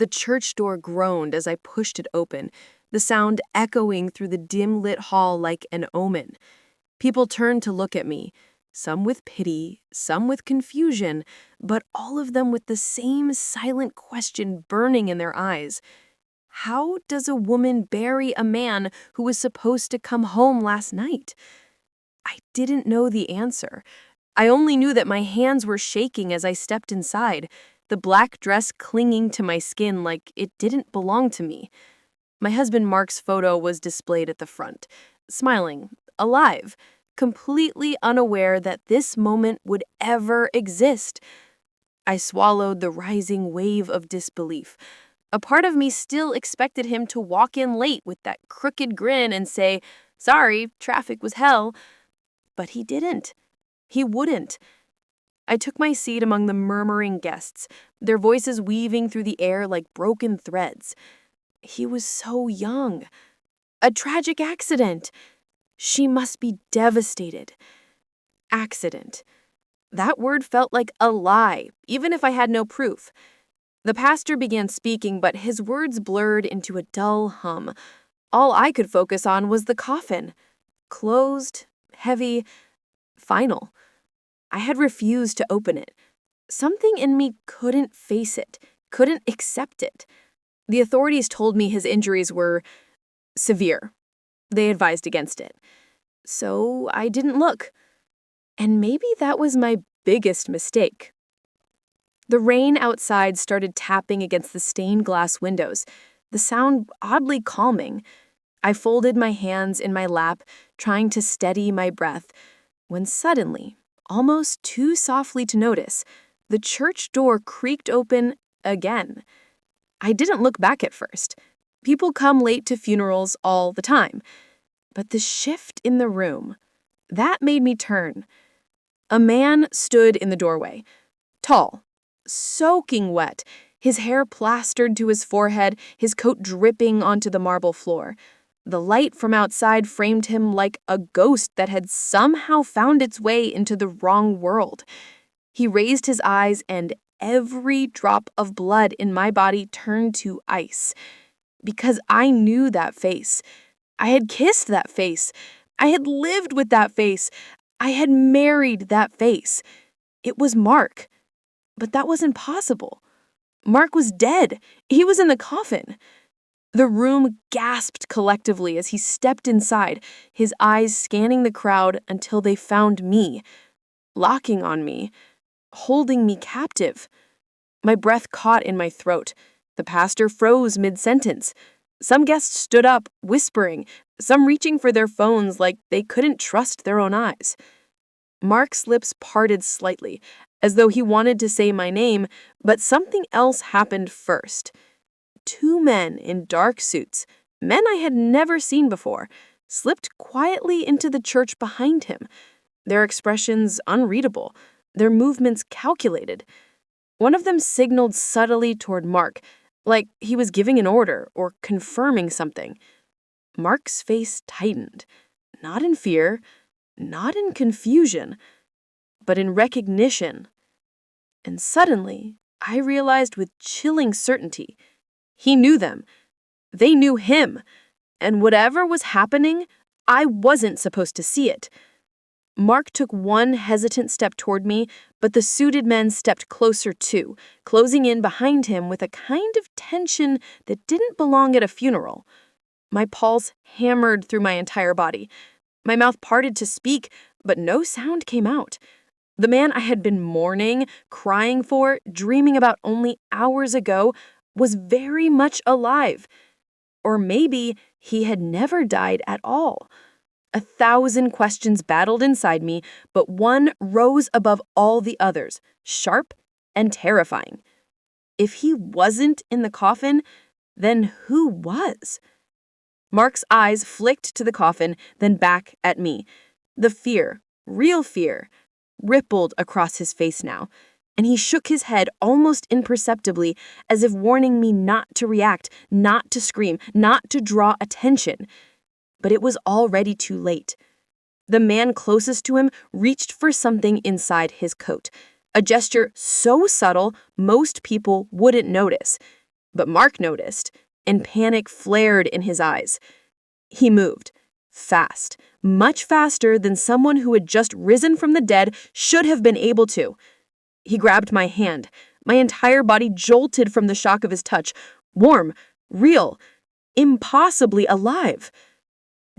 The church door groaned as I pushed it open, the sound echoing through the dim-lit hall like an omen. People turned to look at me, some with pity, some with confusion, but all of them with the same silent question burning in their eyes. How does a woman bury a man who was supposed to come home last night? I didn't know the answer. I only knew that my hands were shaking as I stepped inside, the black dress clinging to my skin like it didn't belong to me. My husband Mark's photo was displayed at the front, smiling, alive, completely unaware that this moment would ever exist. I swallowed the rising wave of disbelief. A part of me still expected him to walk in late with that crooked grin and say, "Sorry, traffic was hell." But he didn't. He wouldn't. I took my seat among the murmuring guests, their voices weaving through the air like broken threads. He was so young. A tragic accident. She must be devastated. Accident. That word felt like a lie, even if I had no proof. The pastor began speaking, but his words blurred into a dull hum. All I could focus on was the coffin. Closed, heavy, final. I had refused to open it. Something in me couldn't face it, couldn't accept it. The authorities told me his injuries were severe. They advised against it. So I didn't look. And maybe that was my biggest mistake. The rain outside started tapping against the stained glass windows, the sound oddly calming. I folded my hands in my lap, trying to steady my breath, when suddenly, almost too softly to notice, the church door creaked open again. I didn't look back at first. People come late to funerals all the time. But the shift in the room, that made me turn. A man stood in the doorway, tall, soaking wet, his hair plastered to his forehead, his coat dripping onto the marble floor. The light from outside framed him like a ghost that had somehow found its way into the wrong world. He raised his eyes, and every drop of blood in my body turned to ice. Because I knew that face. I had kissed that face. I had lived with that face. I had married that face. It was Mark. But that wasn't possible. Mark was dead. He was in the coffin. The room gasped collectively as he stepped inside, his eyes scanning the crowd until they found me, locking on me, holding me captive. My breath caught in my throat. The pastor froze mid-sentence. Some guests stood up, whispering, some reaching for their phones like they couldn't trust their own eyes. Mark's lips parted slightly, as though he wanted to say my name, but something else happened first. Two men in dark suits, men I had never seen before, slipped quietly into the church behind him, their expressions unreadable, their movements calculated. One of them signaled subtly toward Mark, like he was giving an order or confirming something. Mark's face tightened, not in fear, not in confusion, but in recognition. And suddenly, I realized with chilling certainty, he knew them. They knew him. And whatever was happening, I wasn't supposed to see it. Mark took one hesitant step toward me, but the suited men stepped closer too, closing in behind him with a kind of tension that didn't belong at a funeral. My pulse hammered through my entire body. My mouth parted to speak, but no sound came out. The man I had been mourning, crying for, dreaming about only hours ago was very much alive. Or maybe he had never died at all. 1,000 questions battled inside me, but one rose above all the others, sharp and terrifying. If he wasn't in the coffin, then who was? Mark's eyes flicked to the coffin, then back at me. The fear, real fear, rippled across his face now, and he shook his head almost imperceptibly, as if warning me not to react, not to scream, not to draw attention. But it was already too late. The man closest to him reached for something inside his coat, a gesture so subtle most people wouldn't notice. But Mark noticed, and panic flared in his eyes. He moved. Fast. Much faster than someone who had just risen from the dead should have been able to. He grabbed my hand. My entire body jolted from the shock of his touch. Warm. Real. Impossibly alive.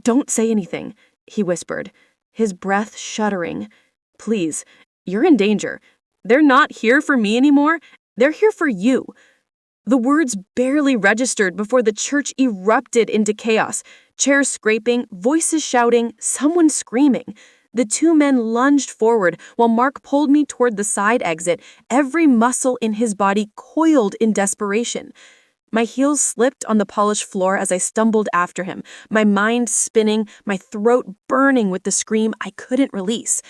"Don't say anything," he whispered, his breath shuddering. "Please, you're in danger. They're not here for me anymore. They're here for you." The words barely registered before the church erupted into chaos. Chairs scraping, voices shouting, someone screaming. The two men lunged forward while Mark pulled me toward the side exit, every muscle in his body coiled in desperation. My heels slipped on the polished floor as I stumbled after him, my mind spinning, my throat burning with the scream I couldn't release.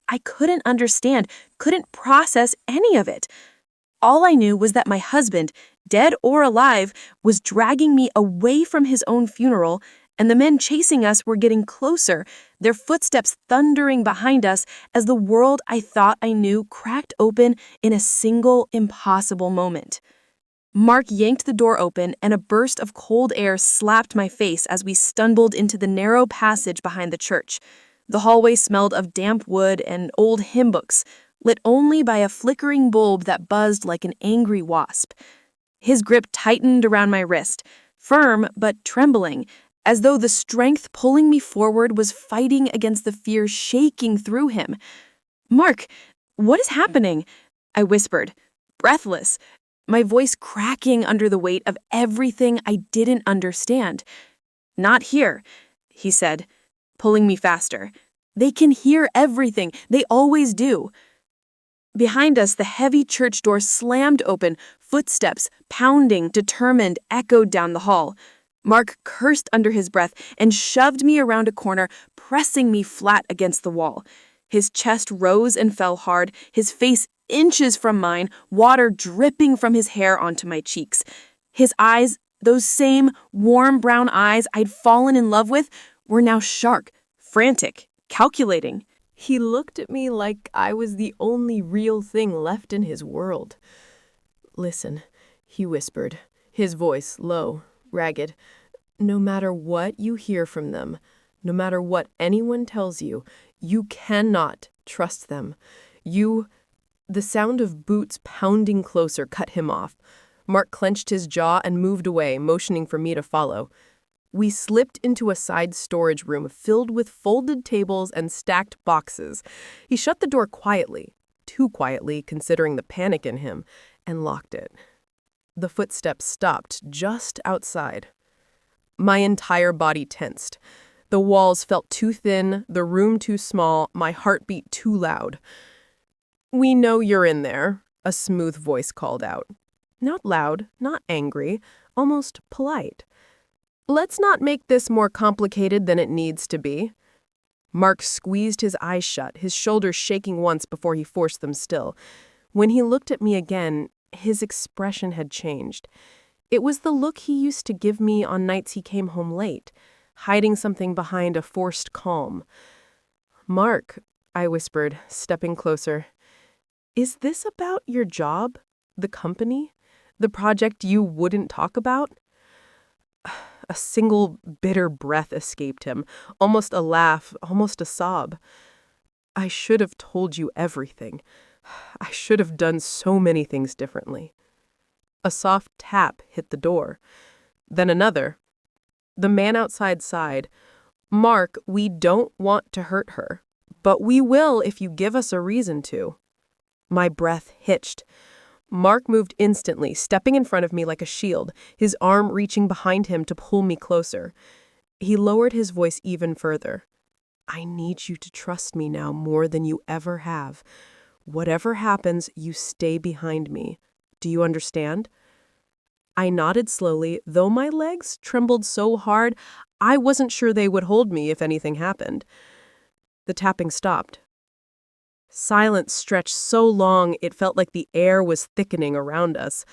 I couldn't understand, couldn't process any of it. All I knew was that my husband, dead or alive, was dragging me away from his own funeral, and the men chasing us were getting closer, their footsteps thundering behind us as the world I thought I knew cracked open in a single impossible moment. Mark yanked the door open, and a burst of cold air slapped my face as we stumbled into the narrow passage behind the church. The hallway smelled of damp wood and old hymn books, lit only by a flickering bulb that buzzed like an angry wasp. His grip tightened around my wrist, firm but trembling, as though the strength pulling me forward was fighting against the fear shaking through him. "Mark, what is happening?" I whispered, breathless, my voice cracking under the weight of everything I didn't understand. "Not here," he said, pulling me faster. "They can hear everything. They always do." Behind us, the heavy church door slammed open, footsteps, pounding, determined, echoed down the hall. Mark cursed under his breath and shoved me around a corner, pressing me flat against the wall. His chest rose and fell hard, his face inches from mine, water dripping from his hair onto my cheeks. His eyes, those same warm brown eyes I'd fallen in love with, were now sharp, frantic, calculating. He looked at me like I was the only real thing left in his world. "Listen," he whispered, his voice low, ragged. "No matter what you hear from them, no matter what anyone tells you, you cannot trust them. The sound of boots pounding closer cut him off. Mark clenched his jaw and moved away, motioning for me to follow. We slipped into a side storage room filled with folded tables and stacked boxes. He shut the door quietly, too quietly considering the panic in him, and locked it. The footsteps stopped just outside. My entire body tensed. The walls felt too thin, the room too small, my heartbeat too loud. "We know you're in there," a smooth voice called out. Not loud, not angry, almost polite. "Let's not make this more complicated than it needs to be." Mark squeezed his eyes shut, his shoulders shaking once before he forced them still. When he looked at me again, his expression had changed. It was the look he used to give me on nights he came home late, hiding something behind a forced calm. "Mark," I whispered, stepping closer, "is this about your job, the company, the project you wouldn't talk about?" A single bitter breath escaped him, almost a laugh, almost a sob. "I should have told you everything. I should have done so many things differently." A soft tap hit the door. Then another. The man outside sighed. "Mark, we don't want to hurt her, but we will if you give us a reason to." My breath hitched. Mark moved instantly, stepping in front of me like a shield, his arm reaching behind him to pull me closer. He lowered his voice even further. "I need you to trust me now more than you ever have. Whatever happens, you stay behind me. Do you understand?" I nodded slowly, though my legs trembled so hard I wasn't sure they would hold me if anything happened. The tapping stopped. Silence stretched so long it felt like the air was thickening around us.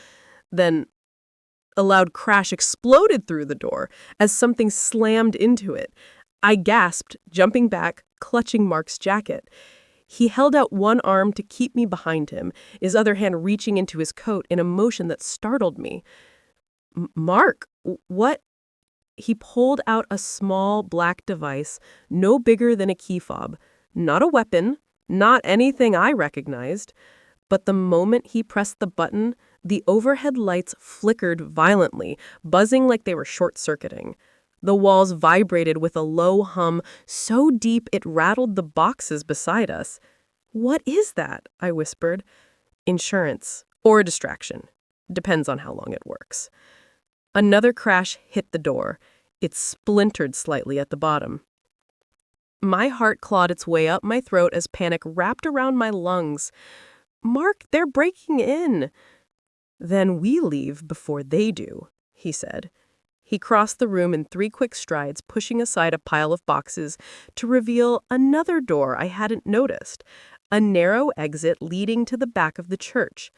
Then a loud crash exploded through the door as something slammed into it. I gasped, jumping back, clutching Mark's jacket. He held out one arm to keep me behind him, his other hand reaching into his coat in a motion that startled me. Mark, what? He pulled out a small black device, no bigger than a key fob. Not a weapon, not anything I recognized. But the moment he pressed the button, the overhead lights flickered violently, buzzing like they were short-circuiting. The walls vibrated with a low hum so deep it rattled the boxes beside us. "What is that?" I whispered. "Insurance. Or a distraction. Depends on how long it works." Another crash hit the door. It splintered slightly at the bottom. My heart clawed its way up my throat as panic wrapped around my lungs. "Mark, they're breaking in." "Then we leave before they do," he said. He crossed the room in 3 quick strides, pushing aside a pile of boxes to reveal another door I hadn't noticed, a narrow exit leading to the back of the church.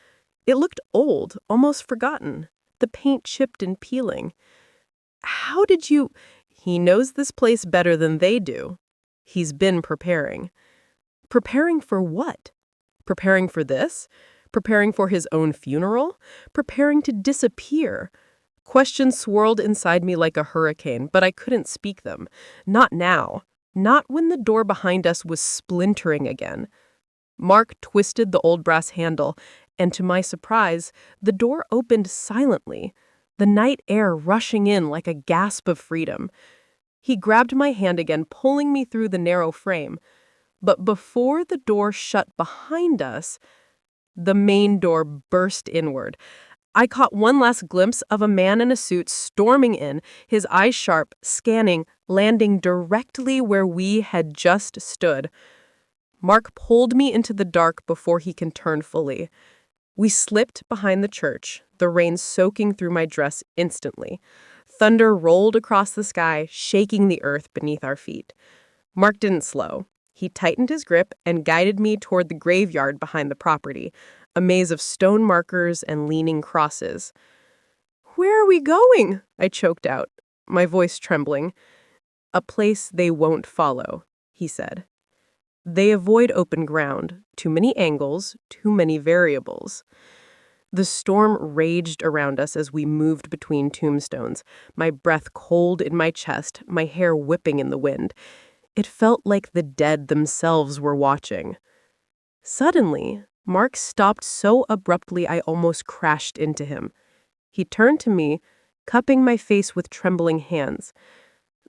It looked old, almost forgotten, the paint chipped and peeling. "How did you—" "He knows this place better than they do. He's been preparing." Preparing for what? Preparing for this? Preparing for his own funeral? Preparing to disappear? Questions swirled inside me like a hurricane, but I couldn't speak them. Not now. Not when the door behind us was splintering again. Mark twisted the old brass handle, and to my surprise, the door opened silently, the night air rushing in like a gasp of freedom. He grabbed my hand again, pulling me through the narrow frame. But before the door shut behind us, the main door burst inward. I caught one last glimpse of a man in a suit storming in, his eyes sharp, scanning, landing directly where we had just stood. Mark pulled me into the dark before he can turn fully. We slipped behind the church, the rain soaking through my dress instantly. Thunder rolled across the sky, shaking the earth beneath our feet. Mark didn't slow. He tightened his grip and guided me toward the graveyard behind the property, a maze of stone markers and leaning crosses. "Where are we going?" I choked out, my voice trembling. "A place they won't follow," he said. "They avoid open ground, too many angles, too many variables." The storm raged around us as we moved between tombstones, my breath cold in my chest, my hair whipping in the wind. It felt like the dead themselves were watching. Suddenly, Mark stopped so abruptly I almost crashed into him. He turned to me, cupping my face with trembling hands.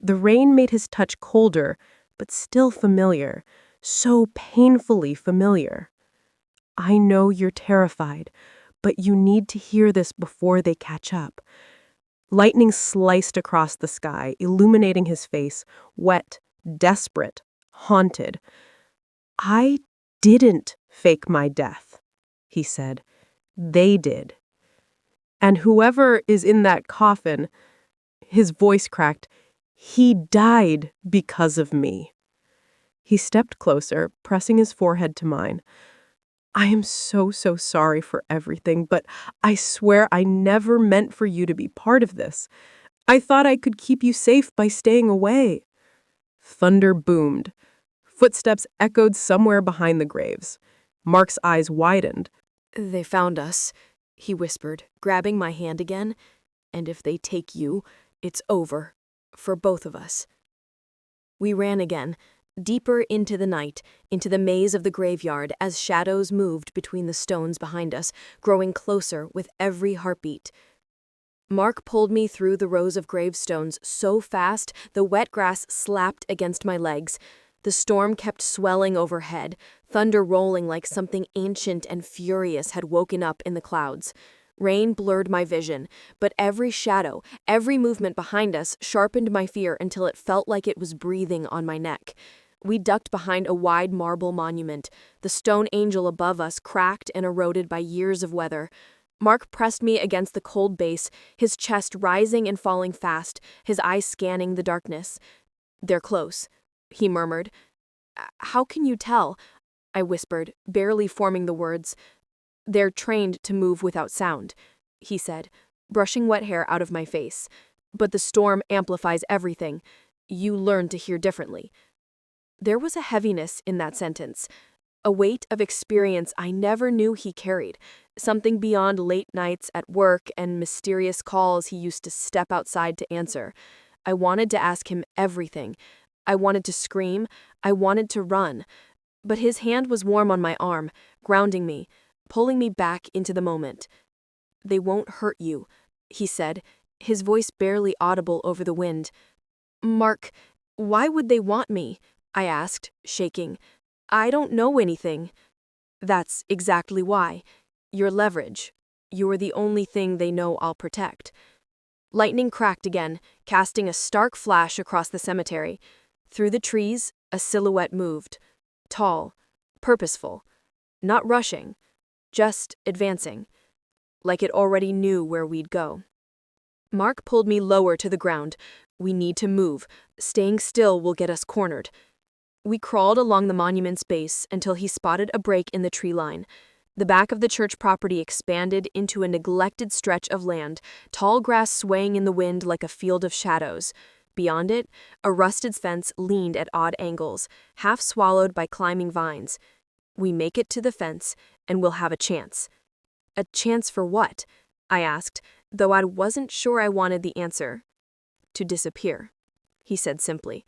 The rain made his touch colder, but still familiar, so painfully familiar. "I know you're terrified, but you need to hear this before they catch up." Lightning sliced across the sky, illuminating his face, wet, desperate, haunted. "I didn't fake my death," he said. "They did. And whoever is in that coffin," his voice cracked, "he died because of me." He stepped closer, pressing his forehead to mine. "I am so sorry for everything, but I swear I never meant for you to be part of this. I thought I could keep you safe by staying away." Thunder boomed. Footsteps echoed somewhere behind the graves. Mark's eyes widened. "They found us," he whispered, grabbing my hand again. "And if they take you, it's over. For both of us." We ran again, deeper into the night, into the maze of the graveyard as shadows moved between the stones behind us, growing closer with every heartbeat. Mark pulled me through the rows of gravestones so fast the wet grass slapped against my legs. The storm kept swelling overhead, thunder rolling like something ancient and furious had woken up in the clouds. Rain blurred my vision, but every shadow, every movement behind us sharpened my fear until it felt like it was breathing on my neck. We ducked behind a wide marble monument, the stone angel above us cracked and eroded by years of weather. Mark pressed me against the cold base, his chest rising and falling fast, his eyes scanning the darkness. "They're close," he murmured. "How can you tell?" I whispered, barely forming the words. "They're trained to move without sound," he said, brushing wet hair out of my face. "But the storm amplifies everything. You learn to hear differently." There was a heaviness in that sentence. A weight of experience I never knew he carried, something beyond late nights at work and mysterious calls he used to step outside to answer. I wanted to ask him everything. I wanted to scream. I wanted to run. But his hand was warm on my arm, grounding me, pulling me back into the moment. "They won't hurt you," he said, his voice barely audible over the wind. "Mark, why would they want me?" I asked, shaking. "I don't know anything." "That's exactly why. Your leverage. You're the only thing they know I'll protect." Lightning cracked again, casting a stark flash across the cemetery. Through the trees, a silhouette moved. Tall, purposeful, not rushing, just advancing, like it already knew where we'd go. Mark pulled me lower to the ground. "We need to move. Staying still will get us cornered." We crawled along the monument's base until he spotted a break in the tree line. The back of the church property expanded into a neglected stretch of land, tall grass swaying in the wind like a field of shadows. Beyond it, a rusted fence leaned at odd angles, half swallowed by climbing vines. "We make it to the fence, and we'll have a chance." "A chance for what?" I asked, though I wasn't sure I wanted the answer. "To disappear," he said simply.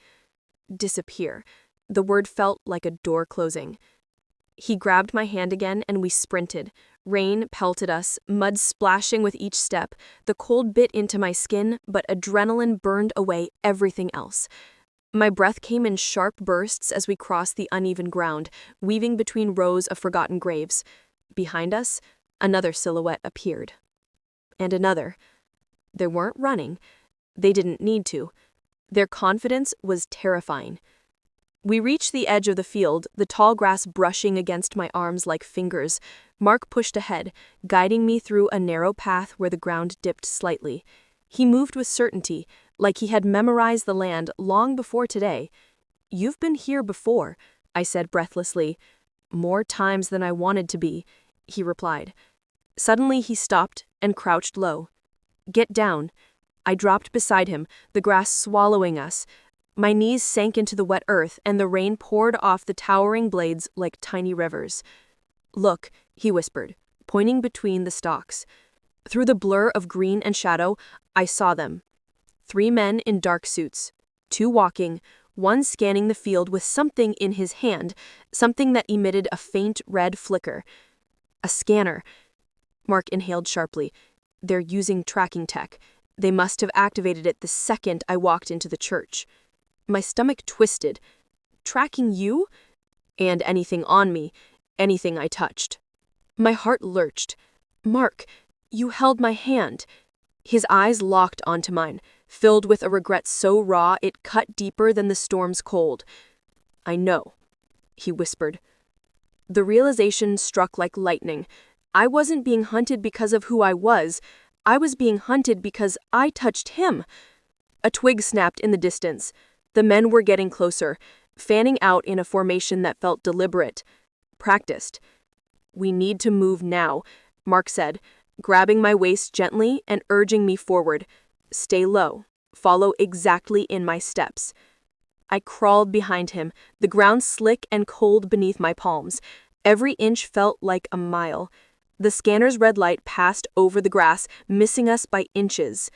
Disappear. The word felt like a door closing. He grabbed my hand again and we sprinted. Rain pelted us, mud splashing with each step. The cold bit into my skin, but adrenaline burned away everything else. My breath came in sharp bursts as we crossed the uneven ground, weaving between rows of forgotten graves. Behind us, another silhouette appeared. And another. They weren't running. They didn't need to. Their confidence was terrifying. We reached the edge of the field, the tall grass brushing against my arms like fingers. Mark pushed ahead, guiding me through a narrow path where the ground dipped slightly. He moved with certainty, like he had memorized the land long before today. "You've been here before," I said breathlessly. "More times than I wanted to be," he replied. Suddenly he stopped and crouched low. "Get down." I dropped beside him, the grass swallowing us. My knees sank into the wet earth, and the rain poured off the towering blades like tiny rivers. "Look," he whispered, pointing between the stalks. Through the blur of green and shadow, I saw them. 3 men in dark suits, 2 walking, one scanning the field with something in his hand, something that emitted a faint red flicker. "A scanner." Mark inhaled sharply. "They're using tracking tech. They must have activated it the second I walked into the church." My stomach twisted. "Tracking you?" "And anything on me, anything I touched." My heart lurched. "Mark, you held my hand." His eyes locked onto mine, filled with a regret so raw it cut deeper than the storm's cold. "I know," he whispered. The realization struck like lightning. I wasn't being hunted because of who I was being hunted because I touched him. A twig snapped in the distance. The men were getting closer, fanning out in a formation that felt deliberate, practiced. "We need to move now," Mark said, grabbing my waist gently and urging me forward. "Stay low. Follow exactly in my steps." I crawled behind him, the ground slick and cold beneath my palms. Every inch felt like a mile. The scanner's red light passed over the grass, missing us by inches.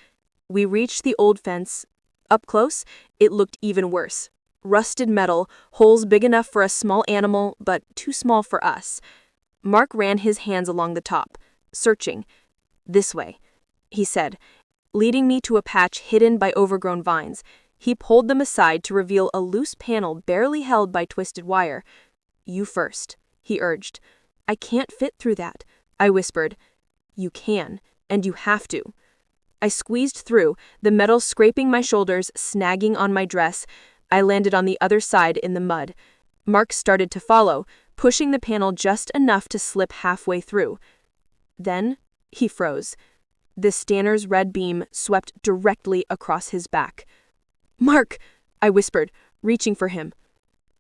We reached the old fence. Up close, it looked even worse. Rusted metal, holes big enough for a small animal, but too small for us. Mark ran his hands along the top, searching. "This way," he said, leading me to a patch hidden by overgrown vines. He pulled them aside to reveal a loose panel barely held by twisted wire. "You first," he urged. "I can't fit through that," I whispered. "You can, and you have to." I squeezed through, the metal scraping my shoulders, snagging on my dress. I landed on the other side in the mud. Mark started to follow, pushing the panel just enough to slip halfway through. Then he froze. The scanner's red beam swept directly across his back. "Mark!" I whispered, reaching for him.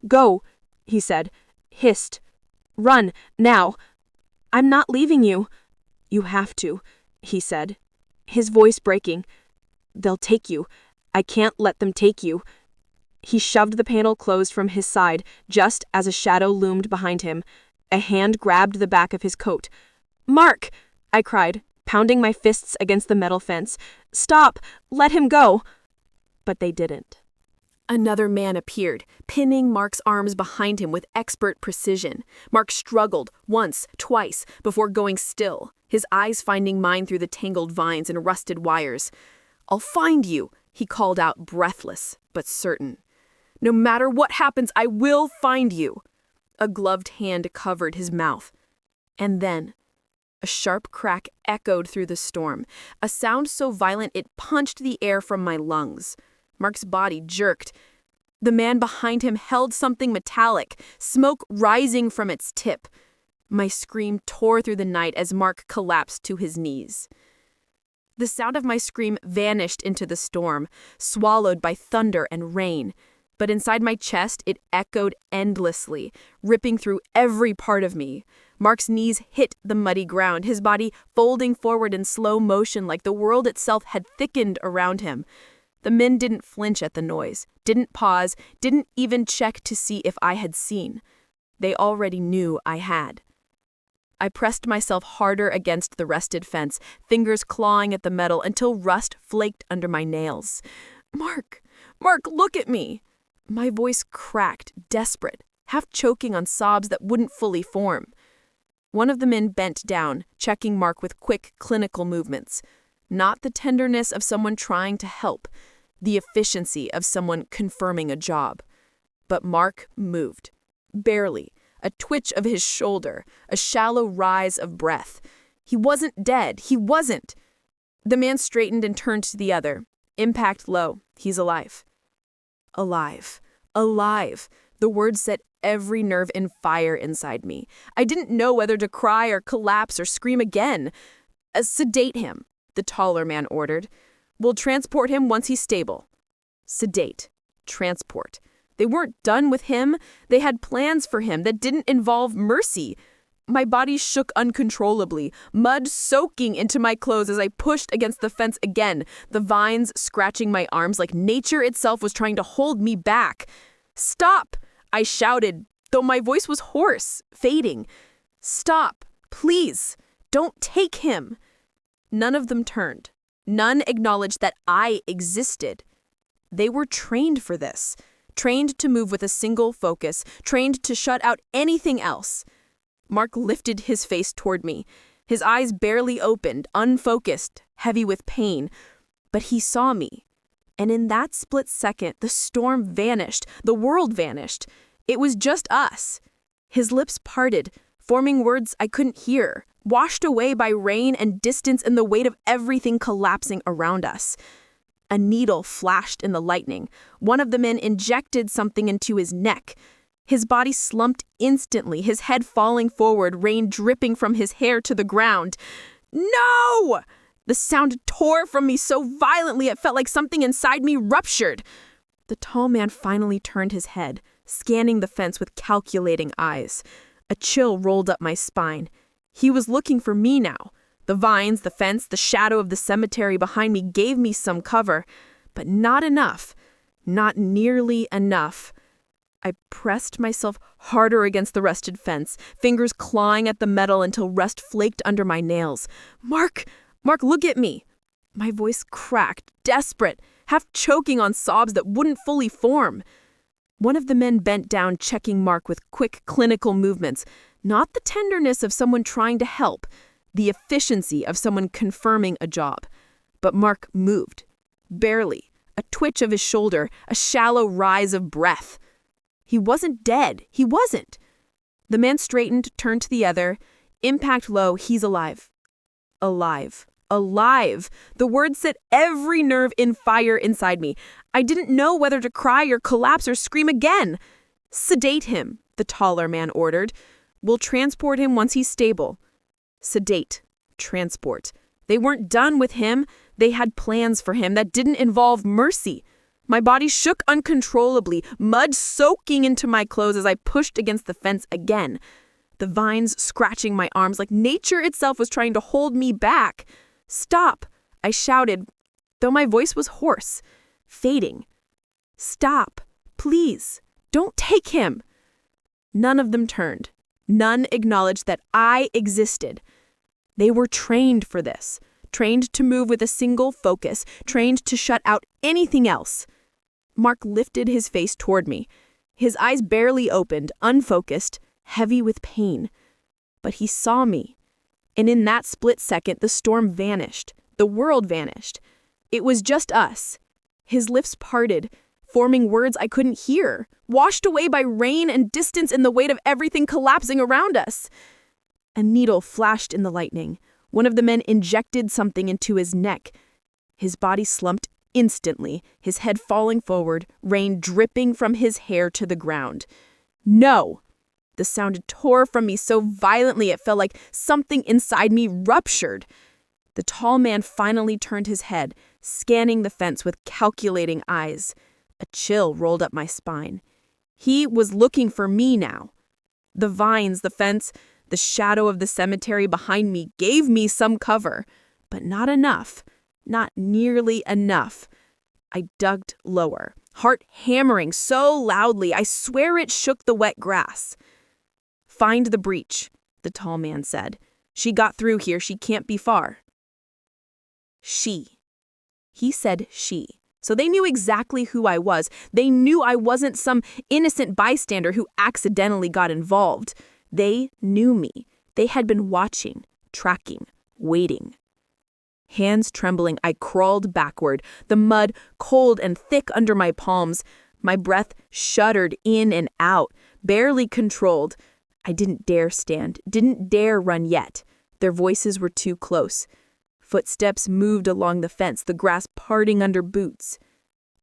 "Go," he said, hissed. "Run, now." "I'm not leaving you." "You have to," he said, his voice breaking. "They'll take you. I can't let them take you." He shoved the panel closed from his side, just as a shadow loomed behind him. A hand grabbed the back of his coat. "Mark!" I cried, pounding my fists against the metal fence. "Stop! Let him go!" But they didn't. Another man appeared, pinning Mark's arms behind him with expert precision. Mark struggled once, twice, before going still, his eyes finding mine through the tangled vines and rusted wires. "I'll find you," he called out, breathless but certain. "No matter what happens, I will find you." A gloved hand covered his mouth. And then a sharp crack echoed through the storm, a sound so violent it punched the air from my lungs. Mark's body jerked. The man behind him held something metallic, smoke rising from its tip. My scream tore through the night as Mark collapsed to his knees. The sound of my scream vanished into the storm, swallowed by thunder and rain. But inside my chest, it echoed endlessly, ripping through every part of me. Mark's knees hit the muddy ground, his body folding forward in slow motion like the world itself had thickened around him. The men didn't flinch at the noise, didn't pause, didn't even check to see if I had seen. They already knew I had. I pressed myself harder against the rusted fence, fingers clawing at the metal until rust flaked under my nails. Mark, look at me!" My voice cracked, desperate, half choking on sobs that wouldn't fully form. One of the men bent down, checking Mark with quick, clinical movements. Not the tenderness of someone trying to help, the efficiency of someone confirming a job. But Mark moved. Barely. A twitch of his shoulder, a shallow rise of breath. He wasn't dead. He wasn't. The man straightened and turned to the other. Impact low. He's alive. Alive. Alive. The words set every nerve in fire inside me. I didn't know whether to cry or collapse or scream again. Sedate him, the taller man ordered. "We'll transport him once he's stable." Sedate. Transport. They weren't done with him. They had plans for him that didn't involve mercy. My body shook uncontrollably, mud soaking into my clothes as I pushed against the fence again, the vines scratching my arms like nature itself was trying to hold me back. "Stop!" I shouted, though my voice was hoarse, fading. "Stop! Please! Don't take him!" None of them turned. None acknowledged that I existed. They were trained for this. Trained to move with a single focus, trained to shut out anything else. Mark lifted his face toward me, his eyes barely opened, unfocused, heavy with pain. But he saw me. And in that split second, the storm vanished, the world vanished. It was just us. His lips parted, forming words I couldn't hear, washed away by rain and distance and the weight of everything collapsing around us. A needle flashed in the lightning. One of the men injected something into his neck. His body slumped instantly, his head falling forward, rain dripping from his hair to the ground. "No!" The sound tore from me so violently it felt like something inside me ruptured. The tall man finally turned his head, scanning the fence with calculating eyes. A chill rolled up my spine. He was looking for me now. The vines, the fence, the shadow of the cemetery behind me gave me some cover, but not enough. Not nearly enough. I pressed myself harder against the rusted fence, fingers clawing at the metal until rust flaked under my nails. Mark, look at me." My voice cracked, desperate, half choking on sobs that wouldn't fully form. One of the men bent down, checking Mark with quick, clinical movements. Not the tenderness of someone trying to help, the efficiency of someone confirming a job. But Mark moved. Barely. A twitch of his shoulder, a shallow rise of breath. He wasn't dead. He wasn't. The man straightened, turned to the other. Impact low. He's alive. Alive. Alive. The word set every nerve in fire inside me. I didn't know whether to cry or collapse or scream again. "Sedate him," the taller man ordered. "We'll transport him once he's stable." Sedate. Transport. They weren't done with him. They had plans for him that didn't involve mercy. My body shook uncontrollably, mud soaking into my clothes as I pushed against the fence again. The vines scratching my arms like nature itself was trying to hold me back. "Stop!" I shouted, though my voice was hoarse, fading. "Stop! Please, don't take him." None of them turned. None acknowledged that I existed. They were trained for this, trained to move with a single focus, trained to shut out anything else. Mark lifted his face toward me. His eyes barely opened, unfocused, heavy with pain. But he saw me. And in that split second, the storm vanished. The world vanished. It was just us. His lips parted, forming words I couldn't hear, washed away by rain and distance and the weight of everything collapsing around us. A needle flashed in the lightning. One of the men injected something into his neck. His body slumped instantly, his head falling forward, rain dripping from his hair to the ground. No! The sound tore from me so violently it felt like something inside me ruptured. The tall man finally turned his head, scanning the fence with calculating eyes. A chill rolled up my spine. He was looking for me now. The vines, the fence, the shadow of the cemetery behind me gave me some cover, but not enough. Not nearly enough. I dug lower, heart hammering so loudly I swear it shook the wet grass. "Find the breach," the tall man said. "She got through here. She can't be far." She. He said she. So they knew exactly who I was. They knew I wasn't some innocent bystander who accidentally got involved. They knew me. They had been watching, tracking, waiting. Hands trembling, I crawled backward, the mud cold and thick under my palms. My breath shuddered in and out, barely controlled. I didn't dare stand, didn't dare run yet. Their voices were too close. Footsteps moved along the fence, the grass parting under boots.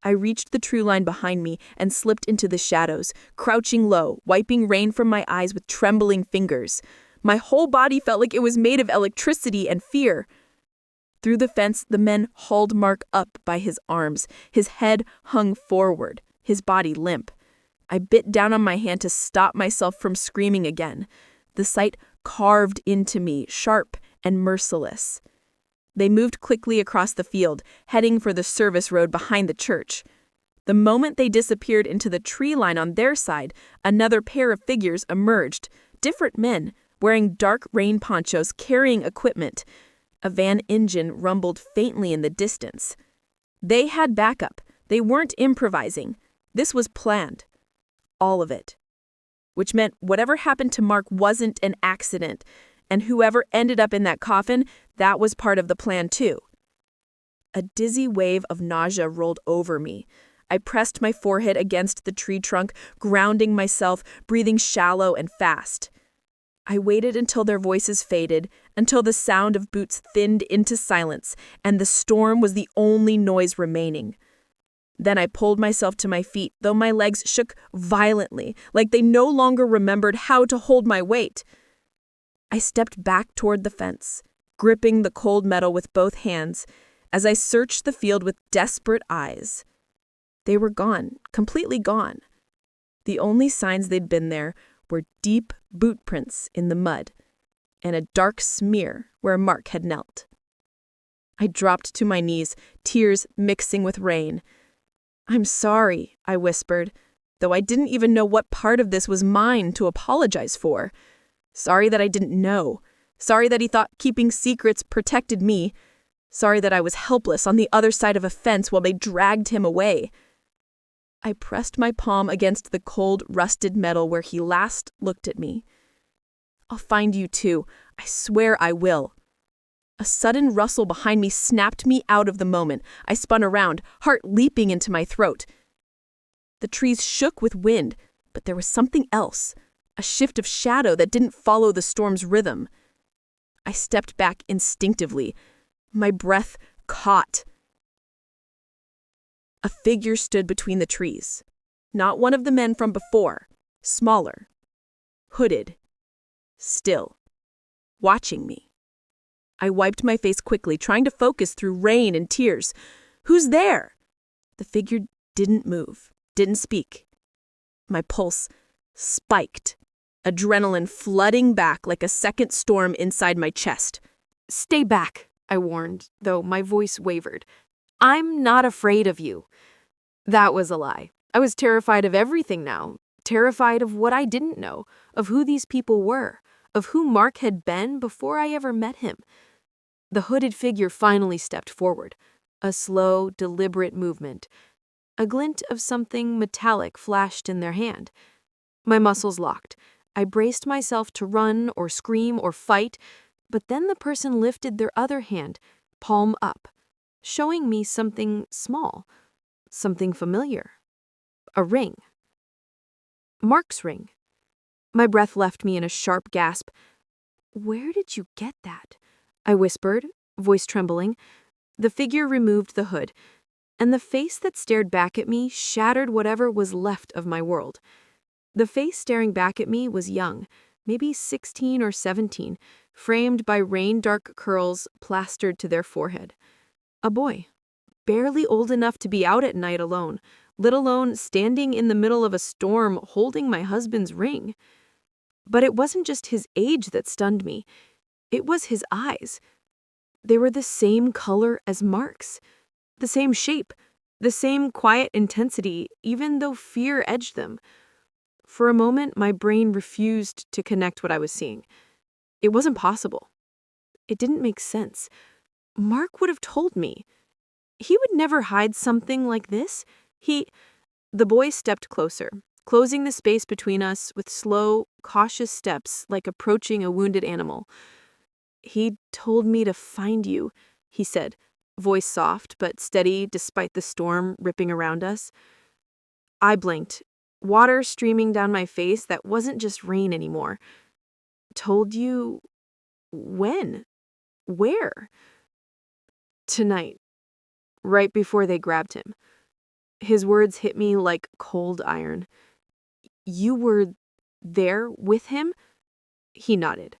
I reached the tree line behind me and slipped into the shadows, crouching low, wiping rain from my eyes with trembling fingers. My whole body felt like it was made of electricity and fear. Through the fence, the men hauled Mark up by his arms. His head hung forward, his body limp. I bit down on my hand to stop myself from screaming again. The sight carved into me, sharp and merciless. They moved quickly across the field, heading for the service road behind the church. The moment they disappeared into the tree line on their side, another pair of figures emerged, different men, wearing dark rain ponchos, carrying equipment. A van engine rumbled faintly in the distance. They had backup. They weren't improvising. This was planned. All of it. Which meant whatever happened to Mark wasn't an accident, and whoever ended up in that coffin, that was part of the plan too. A dizzy wave of nausea rolled over me. I pressed my forehead against the tree trunk, grounding myself, breathing shallow and fast. I waited until their voices faded, until the sound of boots thinned into silence, and the storm was the only noise remaining. Then I pulled myself to my feet, though my legs shook violently, like they no longer remembered how to hold my weight. I stepped back toward the fence, gripping the cold metal with both hands, as I searched the field with desperate eyes. They were gone, completely gone. The only signs they'd been there were deep boot prints in the mud, and a dark smear where Mark had knelt. I dropped to my knees, tears mixing with rain. "I'm sorry," I whispered, though I didn't even know what part of this was mine to apologize for. Sorry that I didn't know. Sorry that he thought keeping secrets protected me. Sorry that I was helpless on the other side of a fence while they dragged him away. I pressed my palm against the cold, rusted metal where he last looked at me. "I'll find you too. I swear I will." A sudden rustle behind me snapped me out of the moment. I spun around, heart leaping into my throat. The trees shook with wind, but there was something else, a shift of shadow that didn't follow the storm's rhythm. I stepped back instinctively. My breath caught. A figure stood between the trees. Not one of the men from before, smaller, hooded, still, watching me. I wiped my face quickly, trying to focus through rain and tears. "Who's there?" The figure didn't move, didn't speak. My pulse spiked, adrenaline flooding back like a second storm inside my chest. "Stay back," I warned, though my voice wavered. "I'm not afraid of you." That was a lie. I was terrified of everything now, terrified of what I didn't know, of who these people were, of who Mark had been before I ever met him. The hooded figure finally stepped forward, a slow, deliberate movement. A glint of something metallic flashed in their hand. My muscles locked. I braced myself to run or scream or fight, but then the person lifted their other hand, palm up, showing me something small, something familiar. A ring. Mark's ring. My breath left me in a sharp gasp. "Where did you get that?" I whispered, voice trembling. The figure removed the hood, and the face that stared back at me shattered whatever was left of my world. The face staring back at me was young, maybe 16 or 17, framed by rain-dark curls plastered to their forehead. A boy, barely old enough to be out at night alone, let alone standing in the middle of a storm holding my husband's ring. But it wasn't just his age that stunned me. It was his eyes. They were the same color as Mark's, the same shape, the same quiet intensity, even though fear edged them. For a moment, my brain refused to connect what I was seeing. It wasn't possible. It didn't make sense. Mark would have told me. He would never hide something like this. The boy stepped closer, closing the space between us with slow, cautious steps like approaching a wounded animal. "He told me to find you," he said, voice soft but steady despite the storm ripping around us. I blinked, water streaming down my face that wasn't just rain anymore. "Told you when? Where?" "Tonight, right before they grabbed him." His words hit me like cold iron. "You were there with him?" He nodded.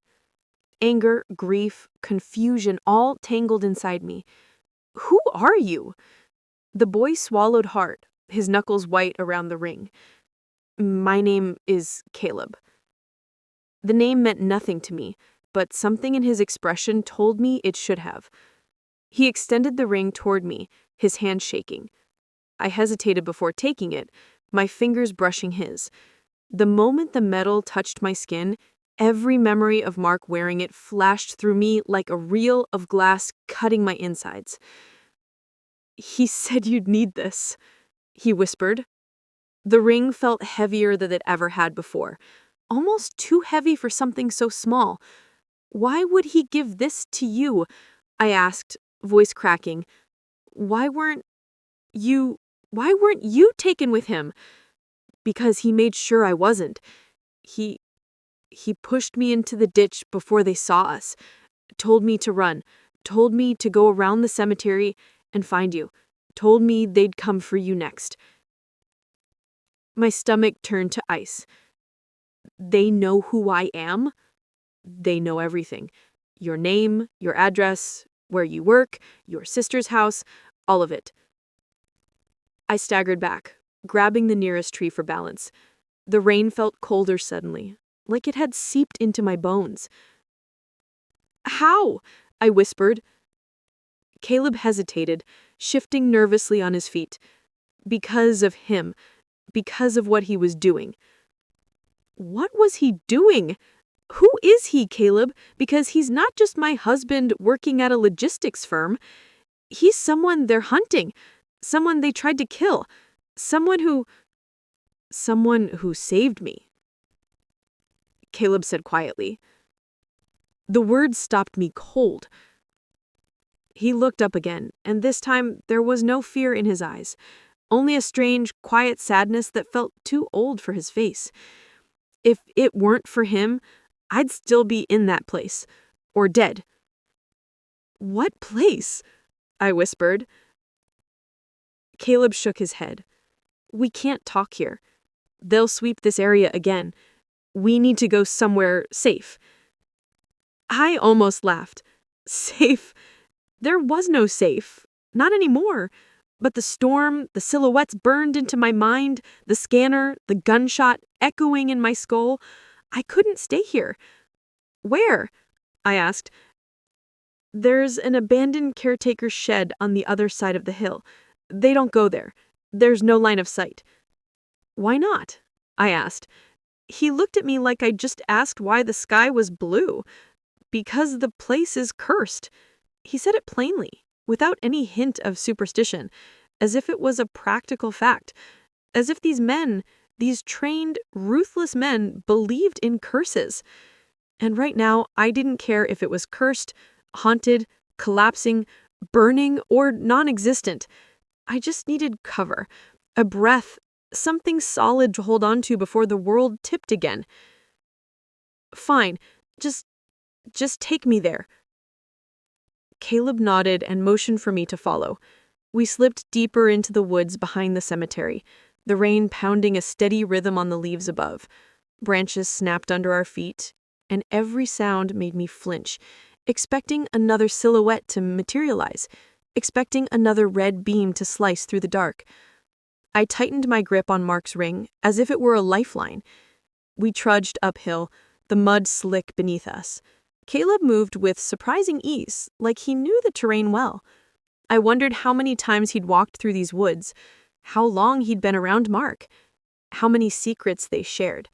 Anger, grief, confusion, all tangled inside me. "Who are you?" The boy swallowed hard, his knuckles white around the ring. "My name is Caleb." The name meant nothing to me, but something in his expression told me it should have. He extended the ring toward me, his hand shaking. I hesitated before taking it, my fingers brushing his. The moment the metal touched my skin, every memory of Mark wearing it flashed through me like a reel of glass cutting my insides. "He said you'd need this," he whispered. The ring felt heavier than it ever had before, almost too heavy for something so small. "Why would he give this to you?" I asked, voice cracking. Why weren't you taken with him?" "Because he made sure I wasn't. He pushed me into the ditch before they saw us, told me to run, told me to go around the cemetery and find you, told me they'd come for you next." My stomach turned to ice. "They know who I am?" "They know everything. Your name, your address, where you work, your sister's house, all of it." I staggered back, grabbing the nearest tree for balance. The rain felt colder suddenly, like it had seeped into my bones. "How?" I whispered. Caleb hesitated, shifting nervously on his feet. "Because of him. Because of what he was doing." "What was he doing? Who is he, Caleb? Because he's not just my husband working at a logistics firm. He's someone they're hunting, someone they tried to kill, someone who saved me," Caleb said quietly. The words stopped me cold. He looked up again, and this time there was no fear in his eyes, only a strange, quiet sadness that felt too old for his face. If it weren't for him, I'd still be in that place, or dead. "What place?" I whispered. Caleb shook his head. "We can't talk here. They'll sweep this area again. We need to go somewhere safe." I almost laughed. Safe? There was no safe. Not anymore. But the storm, the silhouettes burned into my mind, the scanner, the gunshot echoing in my skull. I couldn't stay here. "Where?" I asked. "There's an abandoned caretaker's shed on the other side of the hill. They don't go there. There's no line of sight." Why not? I asked. He looked at me like I'd just asked why the sky was blue. Because the place is cursed. He said it plainly, without any hint of superstition, as if it was a practical fact, as if these men, these trained, ruthless men, believed in curses. And right now, I didn't care if it was cursed, haunted, collapsing, burning, or non-existent. I just needed cover, a breath, something solid to hold on to before the world tipped again. Fine, just take me there. Caleb nodded and motioned for me to follow. We slipped deeper into the woods behind the cemetery, the rain pounding a steady rhythm on the leaves above. Branches snapped under our feet, and every sound made me flinch, expecting another silhouette to materialize, expecting another red beam to slice through the dark. I tightened my grip on Mark's ring, as if it were a lifeline. We trudged uphill, the mud slick beneath us. Caleb moved with surprising ease, like he knew the terrain well. I wondered how many times he'd walked through these woods, how long he'd been around Mark, how many secrets they shared.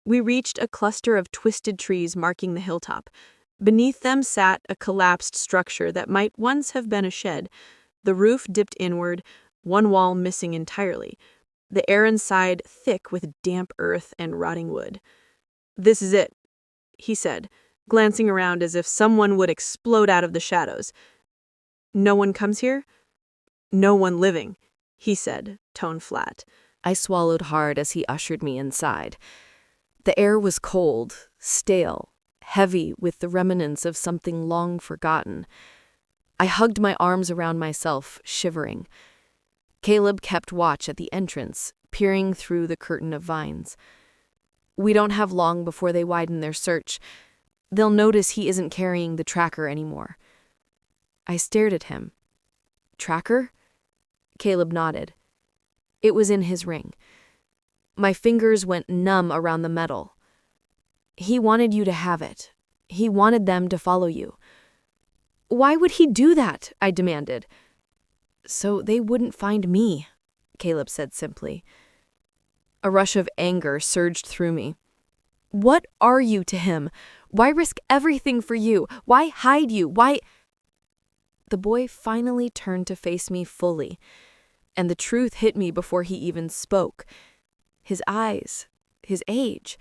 We reached a cluster of twisted trees marking the hilltop. Beneath them sat a collapsed structure that might once have been a shed. The roof dipped inward, one wall missing entirely, the air inside thick with damp earth and rotting wood. "This is it," he said, glancing around as if someone would explode out of the shadows. "No one comes here?" "No one living," he said, tone flat. I swallowed hard as he ushered me inside. The air was cold, stale, heavy with the remnants of something long forgotten. I hugged my arms around myself, shivering. Caleb kept watch at the entrance, peering through the curtain of vines. "We don't have long before they widen their search. They'll notice he isn't carrying the tracker anymore." I stared at him. "Tracker?" Caleb nodded. It was in his ring. My fingers went numb around the metal. "He wanted you to have it. He wanted them to follow you." "Why would he do that?" I demanded. "So they wouldn't find me," Caleb said simply. A rush of anger surged through me. "What are you to him? Why risk everything for you? Why hide you? Why—" The boy finally turned to face me fully, and the truth hit me before he even spoke. His eyes, his age,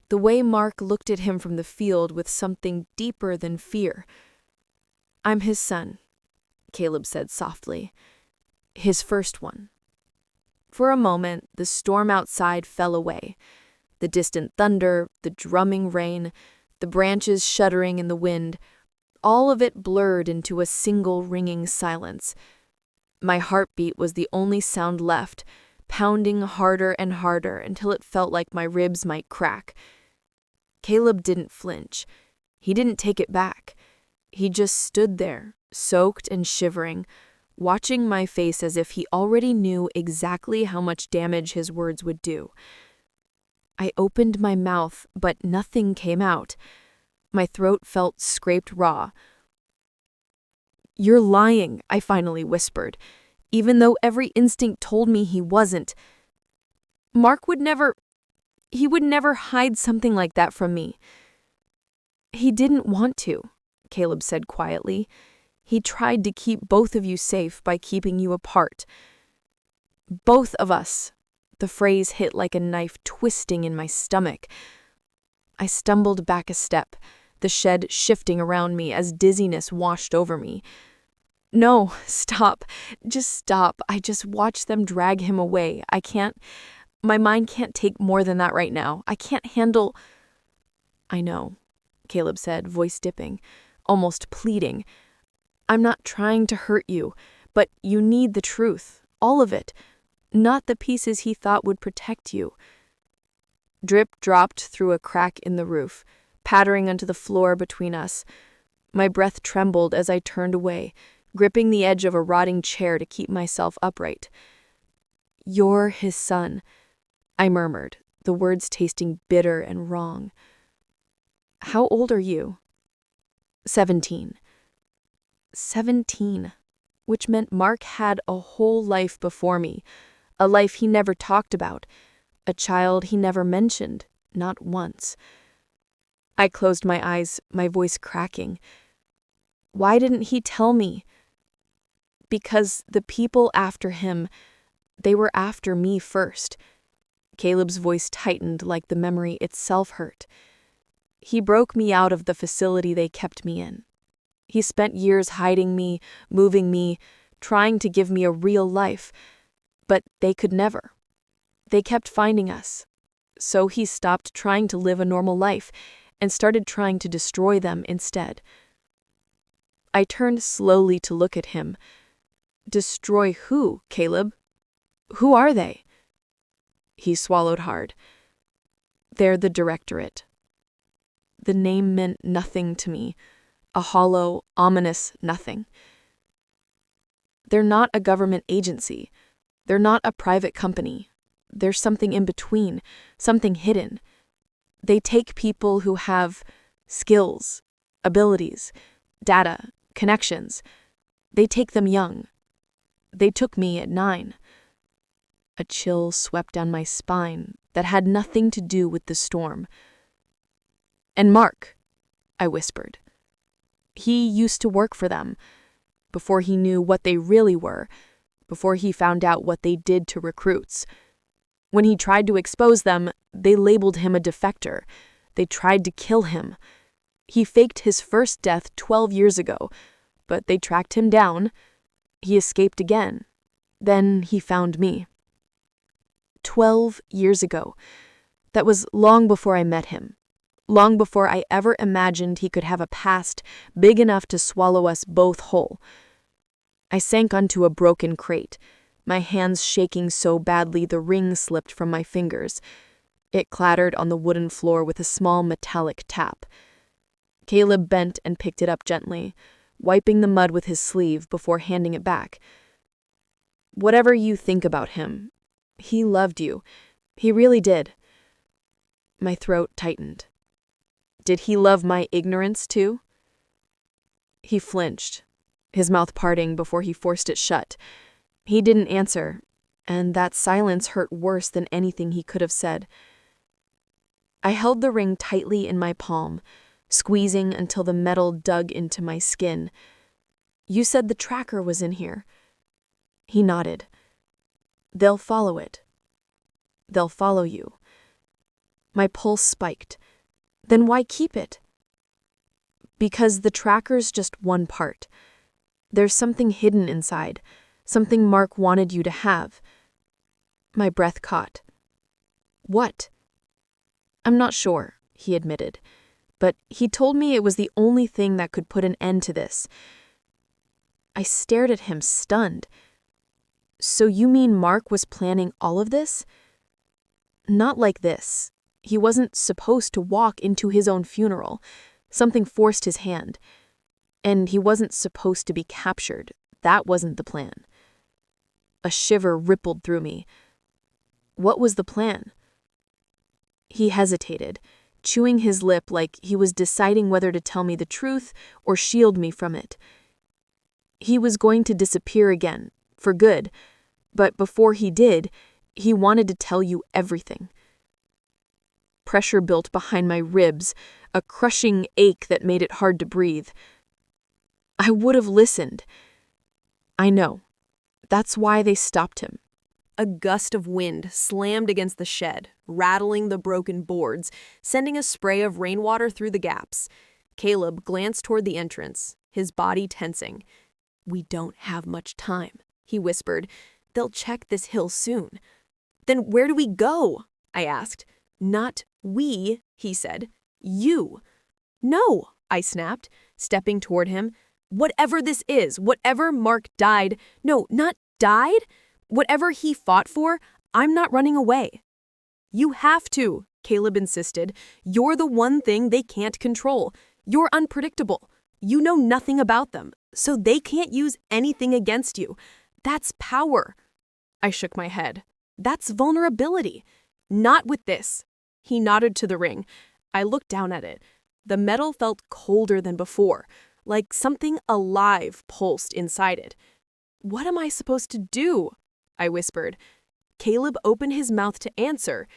the way Mark looked at him from the field with something deeper than fear. "I'm his son," Caleb said softly. "His first one." For a moment, the storm outside fell away. The distant thunder, the drumming rain, the branches shuddering in the wind, all of it blurred into a single ringing silence. My heartbeat was the only sound left, pounding harder and harder until it felt like my ribs might crack. Caleb didn't flinch. He didn't take it back. He just stood there, soaked and shivering, watching my face as if he already knew exactly how much damage his words would do. I opened my mouth, but nothing came out. My throat felt scraped raw. "You're lying," I finally whispered, even though every instinct told me he wasn't. "Mark would never hide something like that from me." "He didn't want to," Caleb said quietly. "He tried to keep both of you safe by keeping you apart." "Both of us." The phrase hit like a knife twisting in my stomach. I stumbled back a step, the shed shifting around me as dizziness washed over me. "No, stop. Just stop. I just watched them drag him away. My mind can't take more than that right now. I can't handle—" "I know," Caleb said, voice dipping, almost pleading. "I'm not trying to hurt you, but you need the truth, all of it, not the pieces he thought would protect you." Drip dropped through a crack in the roof, pattering onto the floor between us. My breath trembled as I turned away, gripping the edge of a rotting chair to keep myself upright. "You're his son," I murmured, the words tasting bitter and wrong. "How old are you?" 17. 17, which meant Mark had a whole life before me, a life he never talked about, a child he never mentioned, not once. I closed my eyes, my voice cracking. Why didn't he tell me? Because the people after him, they were after me first. Caleb's voice tightened like the memory itself hurt. He broke me out of the facility they kept me in. He spent years hiding me, moving me, trying to give me a real life, but they could never. They kept finding us. So he stopped trying to live a normal life and started trying to destroy them instead. I turned slowly to look at him. Destroy who, Caleb? Who are they? He swallowed hard. They're the Directorate. The name meant nothing to me, a hollow, ominous nothing. They're not a government agency. They're not a private company. There's something in between, something hidden. They take people who have skills, abilities, data, connections. They take them young. They took me at 9. A chill swept down my spine that had nothing to do with the storm. And Mark, I whispered. He used to work for them, before he knew what they really were, before he found out what they did to recruits. When he tried to expose them, they labeled him a defector. They tried to kill him. He faked his first death 12 years ago, but they tracked him down. He escaped again. Then he found me. 12 years ago. That was long before I met him. Long before I ever imagined he could have a past big enough to swallow us both whole. I sank onto a broken crate, my hands shaking so badly the ring slipped from my fingers. It clattered on the wooden floor with a small metallic tap. Caleb bent and picked it up gently, wiping the mud with his sleeve before handing it back. Whatever you think about him, he loved you. He really did. My throat tightened. Did he love my ignorance too? He flinched, his mouth parting before he forced it shut. He didn't answer, and that silence hurt worse than anything he could have said. I held the ring tightly in my palm, squeezing until the metal dug into my skin. You said the tracker was in here. He nodded. They'll follow it. They'll follow you. My pulse spiked. Then why keep it? Because the tracker's just one part. There's something hidden inside, something Mark wanted you to have. My breath caught. What? I'm not sure, he admitted, but he told me it was the only thing that could put an end to this. I stared at him, stunned. So you mean Mark was planning all of this? Not like this. He wasn't supposed to walk into his own funeral. Something forced his hand. And he wasn't supposed to be captured. That wasn't the plan. A shiver rippled through me. What was the plan? He hesitated, chewing his lip like he was deciding whether to tell me the truth or shield me from it. He was going to disappear again, for good, but before he did, he wanted to tell you everything. Pressure built behind my ribs, a crushing ache that made it hard to breathe. I would have listened. I know. That's why they stopped him. A gust of wind slammed against the shed, rattling the broken boards, sending a spray of rainwater through the gaps. Caleb glanced toward the entrance, his body tensing. We don't have much time, he whispered. They'll check this hill soon. Then where do we go? I asked. Not we, he said. You. No, I snapped, stepping toward him. Whatever this is, whatever Mark died, no, not died, whatever he fought for, I'm not running away. You have to, Caleb insisted. You're the one thing they can't control. You're unpredictable. You know nothing about them, so they can't use anything against you. That's power. I shook my head. That's vulnerability. Not with this. He nodded to the ring. I looked down at it. The metal felt colder than before, like something alive pulsed inside it. What am I supposed to do? I whispered. Caleb opened his mouth to answer,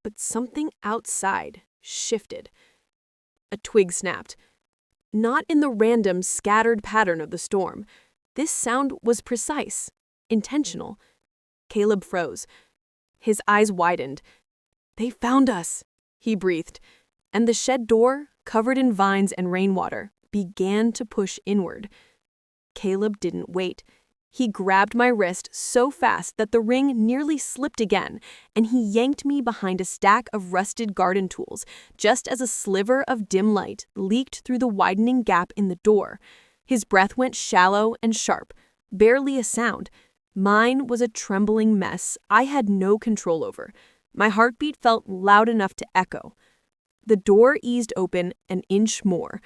but something outside shifted. A twig snapped. Not in the random, scattered pattern of the storm. This sound was precise, intentional. Caleb froze. His eyes widened. "They found us," he breathed, and the shed door, covered in vines and rainwater, began to push inward. Caleb didn't wait. He grabbed my wrist so fast that the ring nearly slipped again, and he yanked me behind a stack of rusted garden tools, just as a sliver of dim light leaked through the widening gap in the door. His breath went shallow and sharp, barely a sound. Mine was a trembling mess I had no control over. My heartbeat felt loud enough to echo. The door eased open an inch more.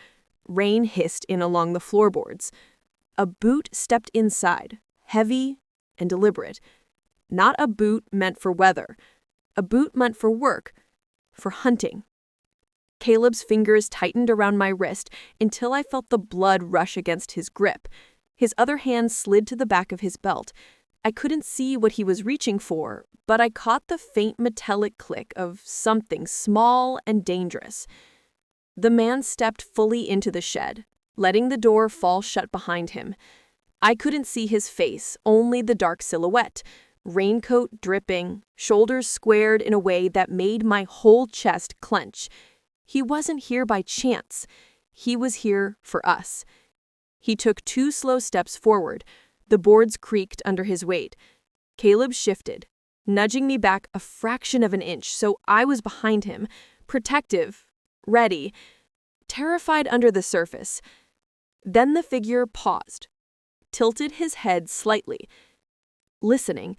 Rain hissed in along the floorboards. A boot stepped inside, heavy and deliberate. Not a boot meant for weather. A boot meant for work, for hunting. Caleb's fingers tightened around my wrist until I felt the blood rush against his grip. His other hand slid to the back of his belt. I couldn't see what he was reaching for, but I caught the faint metallic click of something small and dangerous. The man stepped fully into the shed, letting the door fall shut behind him. I couldn't see his face, only the dark silhouette, raincoat dripping, shoulders squared in a way that made my whole chest clench. He wasn't here by chance. He was here for us. He took 2 slow steps forward. The boards creaked under his weight. Caleb shifted, nudging me back a fraction of an inch so I was behind him, protective, ready, terrified under the surface. Then the figure paused, tilted his head slightly, listening.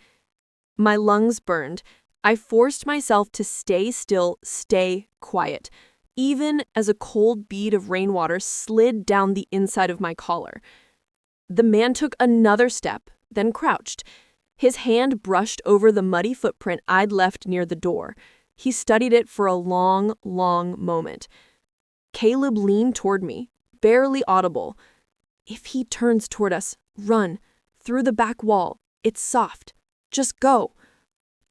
My lungs burned. I forced myself to stay still, stay quiet, even as a cold bead of rainwater slid down the inside of my collar. The man took another step, then crouched. His hand brushed over the muddy footprint I'd left near the door. He studied it for a long, long moment. Caleb leaned toward me, barely audible. "If he turns toward us, run. Through the back wall. It's soft. Just go."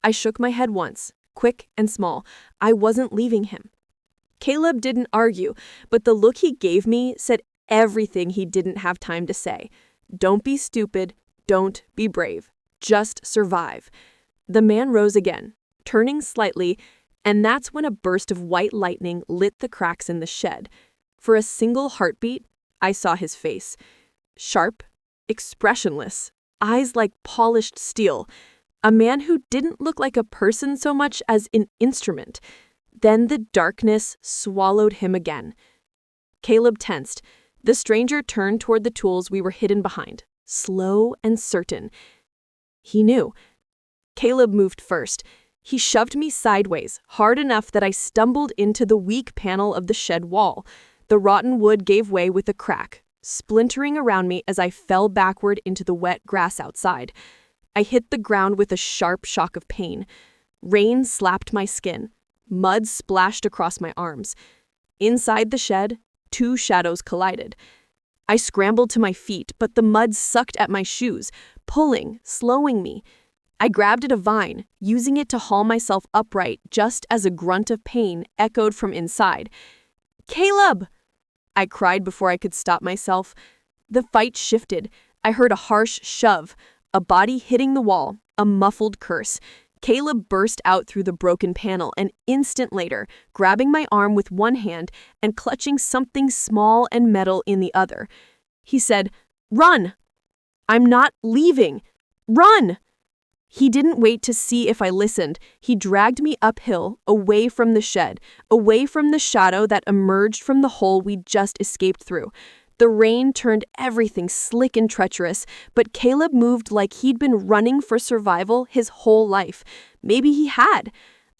I shook my head once, quick and small. I wasn't leaving him. Caleb didn't argue, but the look he gave me said everything he didn't have time to say. Don't be stupid. Don't be brave. Just survive. The man rose again, turning slightly, and that's when a burst of white lightning lit the cracks in the shed. For a single heartbeat, I saw his face. Sharp, expressionless, eyes like polished steel. A man who didn't look like a person so much as an instrument. Then the darkness swallowed him again. Caleb tensed. The stranger turned toward the tools we were hidden behind, slow and certain. He knew. Caleb moved first. He shoved me sideways, hard enough that I stumbled into the weak panel of the shed wall. The rotten wood gave way with a crack, splintering around me as I fell backward into the wet grass outside. I hit the ground with a sharp shock of pain. Rain slapped my skin. Mud splashed across my arms. Inside the shed, 2 shadows collided. I scrambled to my feet, but the mud sucked at my shoes, pulling, slowing me. I grabbed at a vine, using it to haul myself upright just as a grunt of pain echoed from inside. "Caleb!" I cried before I could stop myself. The fight shifted. I heard a harsh shove, a body hitting the wall, a muffled curse. Caleb burst out through the broken panel an instant later, grabbing my arm with one hand and clutching something small and metal in the other. He said, "Run! I'm not leaving! Run!" He didn't wait to see if I listened. He dragged me uphill, away from the shed, away from the shadow that emerged from the hole we'd just escaped through. The rain turned everything slick and treacherous, but Caleb moved like he'd been running for survival his whole life. Maybe he had.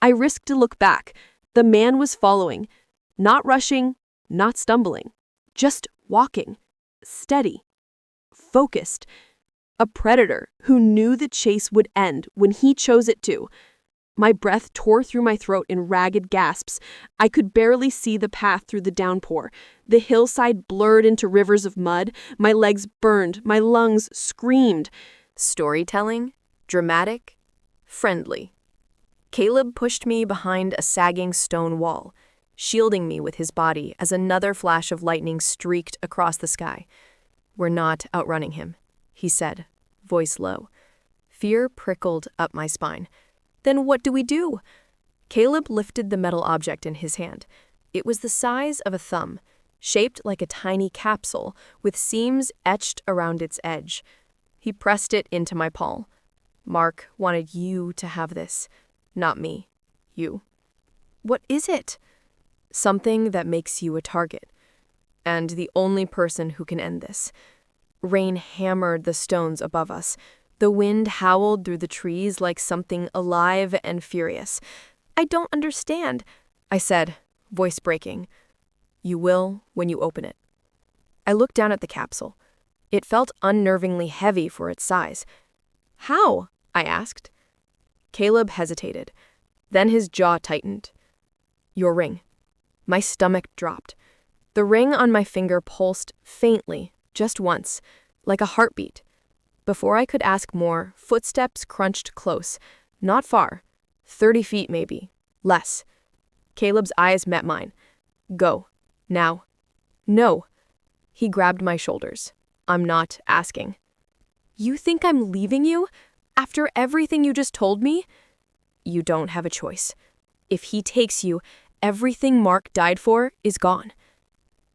I risked to look back. The man was following. Not rushing, not stumbling. Just walking. Steady. Focused. A predator who knew the chase would end when he chose it to. My breath tore through my throat in ragged gasps. I could barely see the path through the downpour. The hillside blurred into rivers of mud. My legs burned. My lungs screamed. Storytelling? Dramatic? friendly. Caleb pushed me behind a sagging stone wall, shielding me with his body as another flash of lightning streaked across the sky. "We're not outrunning him," he said, voice low. Fear prickled up my spine. "Then what do we do?" Caleb lifted the metal object in his hand. It was the size of a thumb, shaped like a tiny capsule, with seams etched around its edge. He pressed it into my palm. "Mark wanted you to have this, not me. You." "What is it?" "Something that makes you a target. And the only person who can end this." Rain hammered the stones above us. The wind howled through the trees like something alive and furious. "I don't understand," I said, voice breaking. "You will when you open it." I looked down at the capsule. It felt unnervingly heavy for its size. "How?" I asked. Caleb hesitated. Then his jaw tightened. "Your ring." My stomach dropped. The ring on my finger pulsed faintly, just once, like a heartbeat. Before I could ask more, footsteps crunched close. Not far. 30 feet maybe. Less. Caleb's eyes met mine. "Go. Now." "No." He grabbed my shoulders. "I'm not asking." "You think I'm leaving you? After everything you just told me?" "You don't have a choice. If he takes you, everything Mark died for is gone."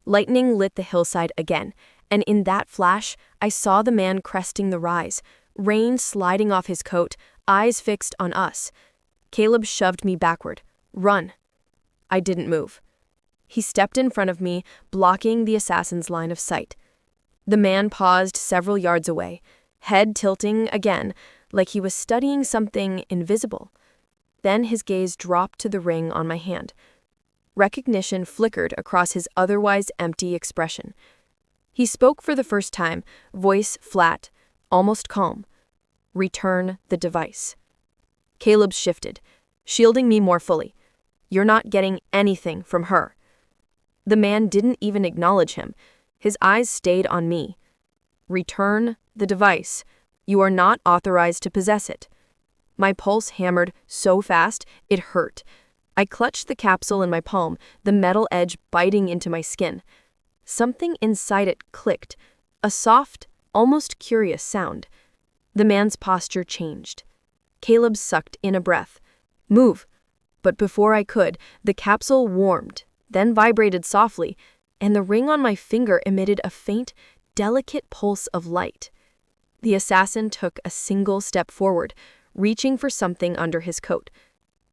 Lightning lit the hillside again, and in that flash, I saw the man cresting the rise, rain sliding off his coat, eyes fixed on us. Caleb shoved me backward. "Run." I didn't move. He stepped in front of me, blocking the assassin's line of sight. The man paused several yards away, head tilting again, like he was studying something invisible. Then his gaze dropped to the ring on my hand. Recognition flickered across his otherwise empty expression. He spoke for the first time, voice flat, almost calm. "Return the device." Caleb shifted, shielding me more fully. "You're not getting anything from her." The man didn't even acknowledge him. His eyes stayed on me. "Return the device. You are not authorized to possess it." My pulse hammered so fast it hurt. I clutched the capsule in my palm, the metal edge biting into my skin. Something inside it clicked, a soft, almost curious sound. The man's posture changed. Caleb sucked in a breath. "Move." But before I could, the capsule warmed, then vibrated softly, and the ring on my finger emitted a faint, delicate pulse of light. The assassin took a single step forward, reaching for something under his coat.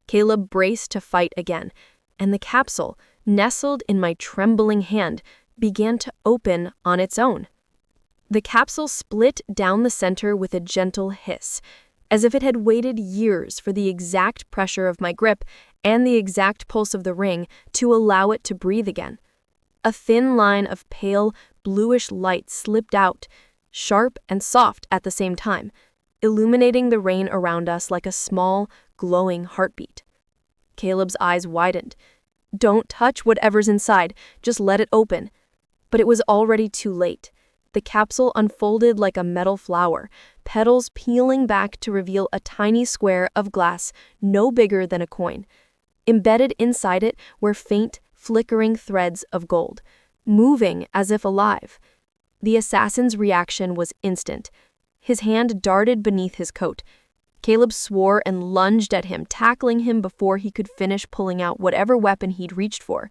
Caleb braced to fight again, and the capsule, nestled in my trembling hand, began to open on its own. The capsule split down the center with a gentle hiss, as if it had waited years for the exact pressure of my grip and the exact pulse of the ring to allow it to breathe again. A thin line of pale, bluish light slipped out, sharp and soft at the same time, illuminating the rain around us like a small, glowing heartbeat. Caleb's eyes widened. "Don't touch whatever's inside, just let it open." But it was already too late. The capsule unfolded like a metal flower, petals peeling back to reveal a tiny square of glass no bigger than a coin. Embedded inside it were faint, flickering threads of gold, moving as if alive. The assassin's reaction was instant. His hand darted beneath his coat. Caleb swore and lunged at him, tackling him before he could finish pulling out whatever weapon he'd reached for.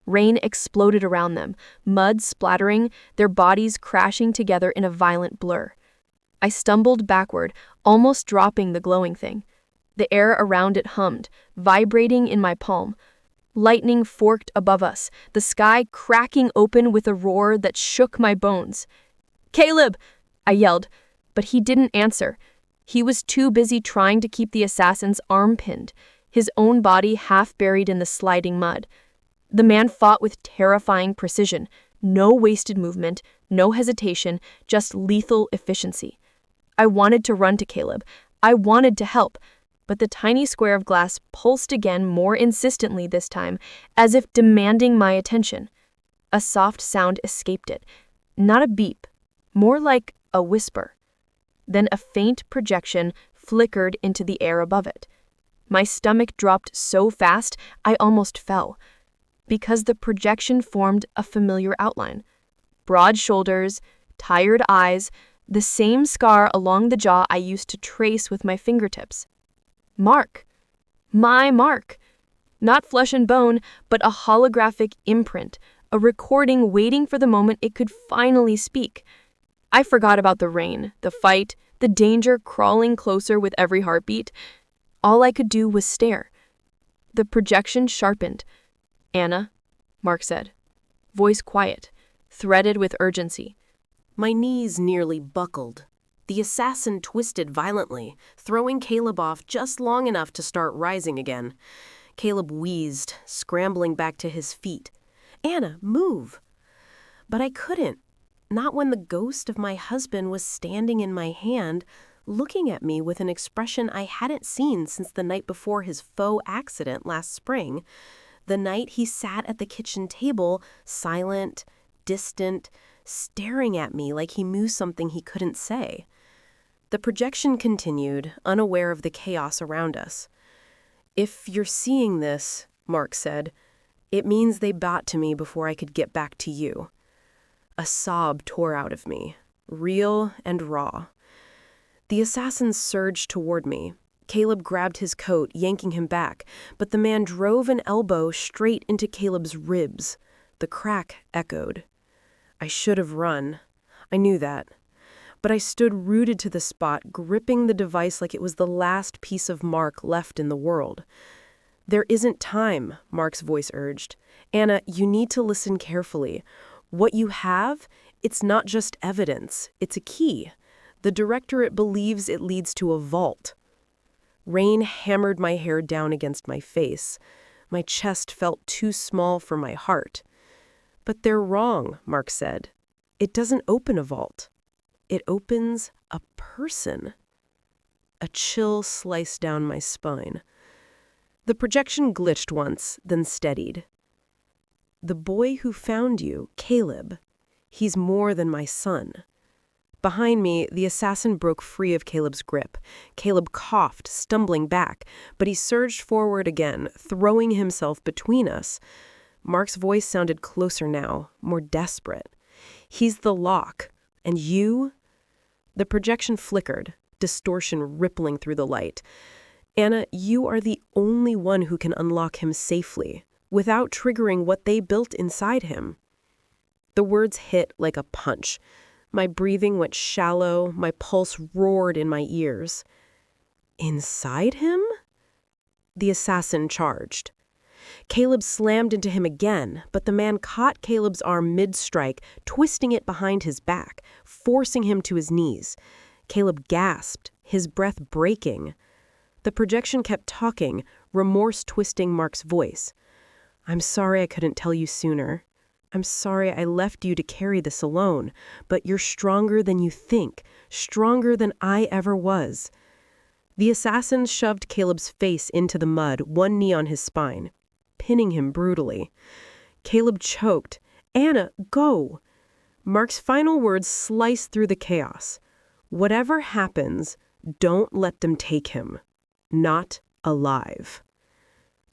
Rain exploded around them, mud splattering, their bodies crashing together in a violent blur. I stumbled backward, almost dropping the glowing thing. The air around it hummed, vibrating in my palm. Lightning forked above us, the sky cracking open with a roar that shook my bones. "Caleb!" I yelled, but he didn't answer. He was too busy trying to keep the assassin's arm pinned, his own body half buried in the sliding mud. The man fought with terrifying precision, no wasted movement, no hesitation, just lethal efficiency. I wanted to run to Caleb. I wanted to help, but the tiny square of glass pulsed again more insistently this time, as if demanding my attention. A soft sound escaped it, not a beep, more like a whisper. Then a faint projection flickered into the air above it. My stomach dropped so fast I almost fell, because the projection formed a familiar outline. Broad shoulders, tired eyes, the same scar along the jaw I used to trace with my fingertips. Mark. My Mark. Not flesh and bone, but a holographic imprint, a recording waiting for the moment it could finally speak. I forgot about the rain, the fight, the danger crawling closer with every heartbeat. All I could do was stare. The projection sharpened. "Anna," Mark said, voice quiet, threaded with urgency. My knees nearly buckled. The assassin twisted violently, throwing Caleb off just long enough to start rising again. Caleb wheezed, scrambling back to his feet. "Anna, move!" But I couldn't. Not when the ghost of my husband was standing in my hand, looking at me with an expression I hadn't seen since the night before his faux accident last spring. The night he sat at the kitchen table, silent, distant, staring at me like he knew something he couldn't say. The projection continued, unaware of the chaos around us. "If you're seeing this," Mark said, "it means they bought to me before I could get back to you." A sob tore out of me, real and raw. The assassin surged toward me. Caleb grabbed his coat, yanking him back, but the man drove an elbow straight into Caleb's ribs. The crack echoed. I should have run. I knew that. But I stood rooted to the spot, gripping the device like it was the last piece of Mark left in the world. "There isn't time," Mark's voice urged. "Anna, you need to listen carefully. What you have, it's not just evidence, it's a key. The Directorate believes it leads to a vault." Rain hammered my hair down against my face. My chest felt too small for my heart. "But they're wrong," Mark said. "It doesn't open a vault. It opens a person." A chill sliced down my spine. The projection glitched once, then steadied. "The boy who found you, Caleb, he's more than my son." Behind me, the assassin broke free of Caleb's grip. Caleb coughed, stumbling back, but he surged forward again, throwing himself between us. Mark's voice sounded closer now, more desperate. "He's the lock. And you?" The projection flickered, distortion rippling through the light. "Anna, you are the only one who can unlock him safely, without triggering what they built inside him." The words hit like a punch. My breathing went shallow, my pulse roared in my ears. "Inside him?" The assassin charged. Caleb slammed into him again, but the man caught Caleb's arm mid-strike, twisting it behind his back, forcing him to his knees. Caleb gasped, his breath breaking. The projection kept talking, remorse twisting Mark's voice. "I'm sorry I couldn't tell you sooner. I'm sorry I left you to carry this alone, but you're stronger than you think, stronger than I ever was." The assassin shoved Caleb's face into the mud, one knee on his spine, pinning him brutally. Caleb choked. "Anna, go!" Mark's final words sliced through the chaos. "Whatever happens, don't let them take him. Not alive."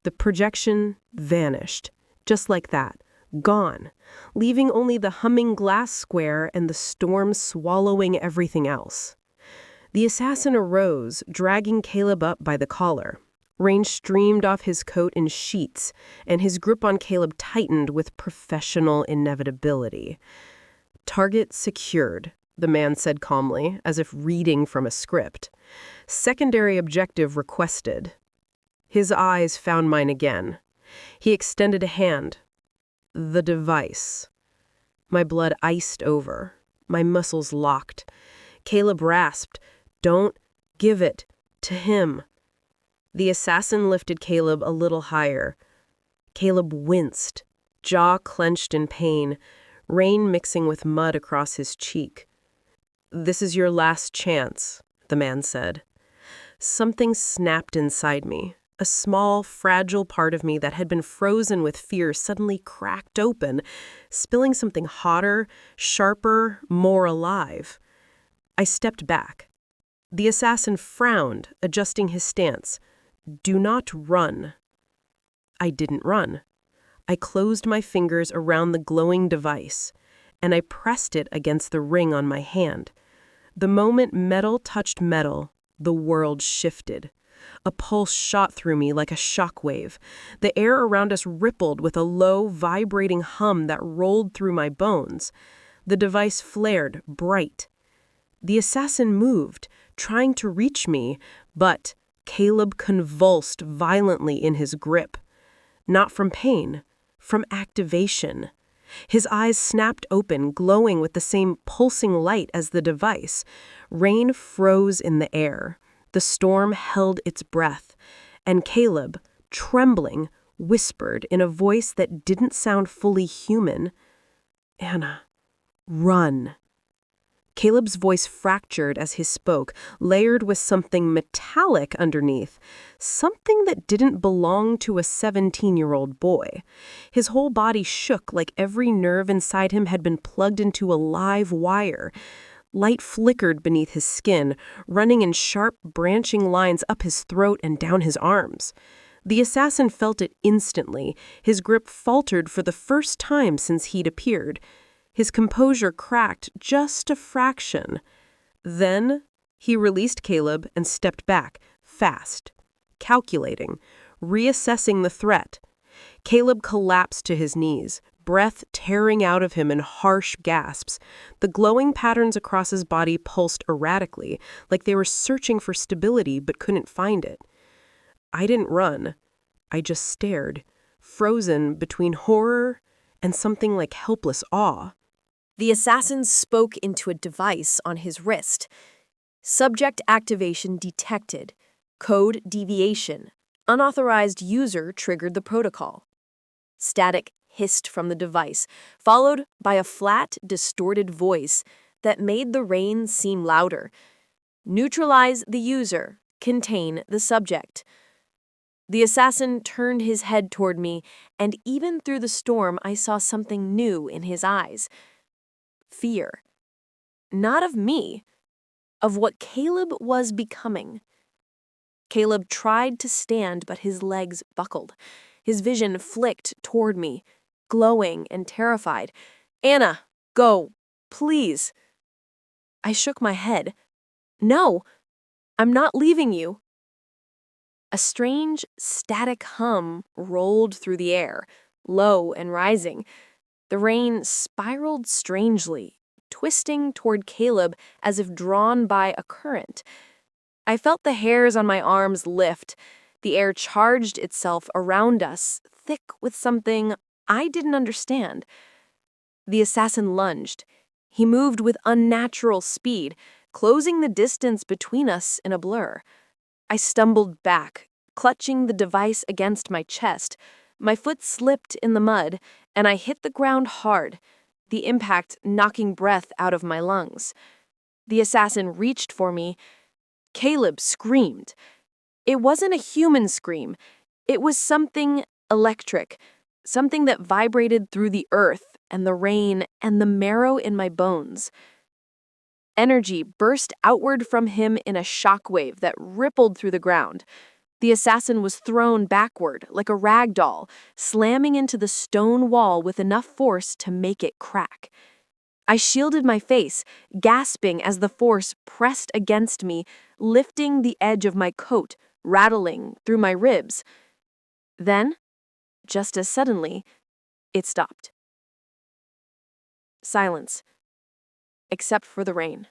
The projection vanished, just like that, gone, leaving only the humming glass square and the storm swallowing everything else. The assassin arose, dragging Caleb up by the collar. Rain streamed off his coat in sheets, and his grip on Caleb tightened with professional inevitability. "Target secured," the man said calmly, as if reading from a script. "Secondary objective requested." His eyes found mine again. He extended a hand. "The device." My blood iced over. My muscles locked. Caleb rasped, "Don't give it to him." The assassin lifted Caleb a little higher. Caleb winced, jaw clenched in pain, rain mixing with mud across his cheek. "This is your last chance," the man said. Something snapped inside me. A small, fragile part of me that had been frozen with fear suddenly cracked open, spilling something hotter, sharper, more alive. I stepped back. The assassin frowned, adjusting his stance. Do not run. I didn't run. I closed my fingers around the glowing device, and I pressed it against the ring on my hand. The moment metal touched metal, the world shifted. A pulse shot through me like a shockwave. The air around us rippled with a low, vibrating hum that rolled through my bones. The device flared, bright. The assassin moved, trying to reach me, but Caleb convulsed violently in his grip. Not from pain, from activation. His eyes snapped open, glowing with the same pulsing light as the device. Rain froze in the air. The storm held its breath, and Caleb, trembling, whispered in a voice that didn't sound fully human, "Anna, run." Caleb's voice fractured as he spoke, layered with something metallic underneath, something that didn't belong to a 17-year-old boy. His whole body shook like every nerve inside him had been plugged into a live wire. Light flickered beneath his skin, running in sharp, branching lines up his throat and down his arms. The assassin felt it instantly. His grip faltered for the first time since he'd appeared. His composure cracked just a fraction. Then he released Caleb and stepped back, fast, calculating, reassessing the threat. Caleb collapsed to his knees, breath tearing out of him in harsh gasps. The glowing patterns across his body pulsed erratically, like they were searching for stability but couldn't find it. I didn't run. I just stared, frozen between horror and something like helpless awe. The assassin spoke into a device on his wrist. Subject activation detected. Code deviation. Unauthorized user triggered the protocol. Static hissed from the device, followed by a flat, distorted voice that made the rain seem louder. Neutralize the user. Contain the subject. The assassin turned his head toward me, and even through the storm I saw something new in his eyes. Fear. Not of me, of what Caleb was becoming. Caleb tried to stand, but his legs buckled. His vision flicked toward me, glowing and terrified. "Anna, go, please." I shook my head. "No, I'm not leaving you." A strange, static hum rolled through the air, low and rising. The rain spiraled strangely, twisting toward Caleb as if drawn by a current. I felt the hairs on my arms lift. The air charged itself around us, thick with something I didn't understand. The assassin lunged. He moved with unnatural speed, closing the distance between us in a blur. I stumbled back, clutching the device against my chest. My foot slipped in the mud, and I hit the ground hard, the impact knocking breath out of my lungs. The assassin reached for me. Caleb screamed. It wasn't a human scream. It was something electric, something that vibrated through the earth and the rain and the marrow in my bones. Energy burst outward from him in a shockwave that rippled through the ground. The assassin was thrown backward like a rag doll, slamming into the stone wall with enough force to make it crack. I shielded my face, gasping as the force pressed against me, lifting the edge of my coat, rattling through my ribs. Then, just as suddenly, it stopped. Silence. Except for the rain.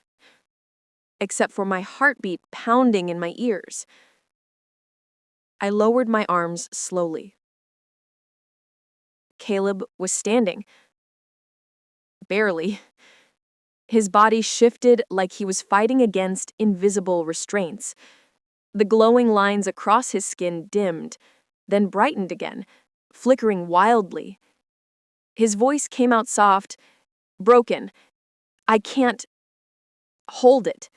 Except for my heartbeat pounding in my ears. I lowered my arms slowly. Caleb was standing. Barely. His body shifted like he was fighting against invisible restraints. The glowing lines across his skin dimmed, then brightened again, flickering wildly. His voice came out soft, broken. "I can't hold it."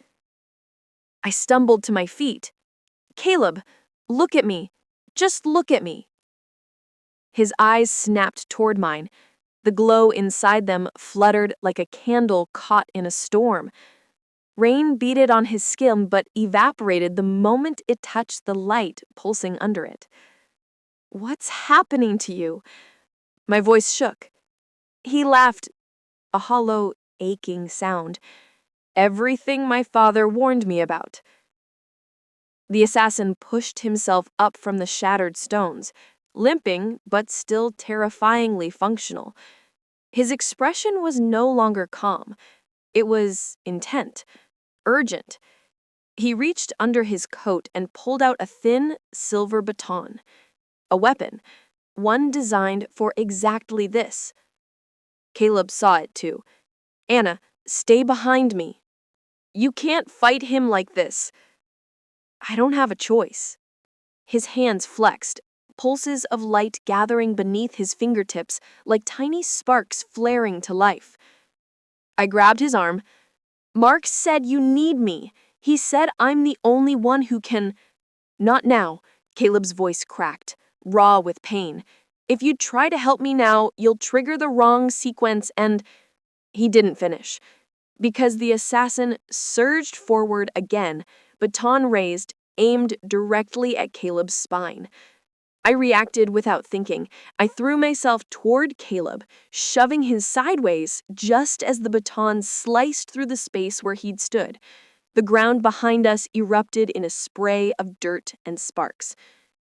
I stumbled to my feet. "Caleb, look at me. Just look at me." His eyes snapped toward mine. The glow inside them fluttered like a candle caught in a storm. Rain beaded on his skin but evaporated the moment it touched the light pulsing under it. "What's happening to you?" My voice shook. He laughed, a hollow, aching sound. "Everything my father warned me about." The assassin pushed himself up from the shattered stones, limping but still terrifyingly functional. His expression was no longer calm. It was intent, urgent. He reached under his coat and pulled out a thin, silver baton. A weapon, one designed for exactly this. Caleb saw it too. "Anna, stay behind me. You can't fight him like this." "I don't have a choice." His hands flexed, pulses of light gathering beneath his fingertips like tiny sparks flaring to life. I grabbed his arm. "Mark said you need me. He said I'm the only one who can—" "Not now," Caleb's voice cracked, raw with pain. "If you try to help me now, you'll trigger the wrong sequence and—" He didn't finish, because the assassin surged forward again, baton raised, aimed directly at Caleb's spine. I reacted without thinking. I threw myself toward Caleb, shoving him sideways just as the baton sliced through the space where he'd stood. The ground behind us erupted in a spray of dirt and sparks.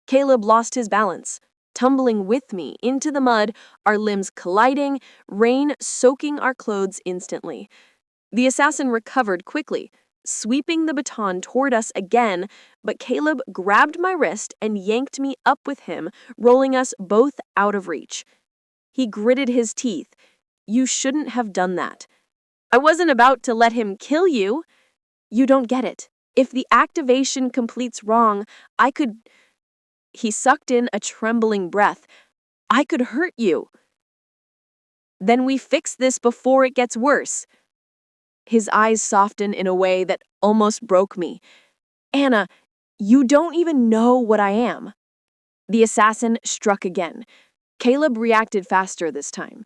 Caleb lost his balance, tumbling with me into the mud, our limbs colliding, rain soaking our clothes instantly. The assassin recovered quickly, sweeping the baton toward us again, but Caleb grabbed my wrist and yanked me up with him, rolling us both out of reach. He gritted his teeth. "You shouldn't have done that." "I wasn't about to let him kill you." "You don't get it. If the activation completes wrong, I could—" He sucked in a trembling breath. "I could hurt you." "Then we fix this before it gets worse." His eyes softened in a way that almost broke me. "Anna, you don't even know what I am." The assassin struck again. Caleb reacted faster this time.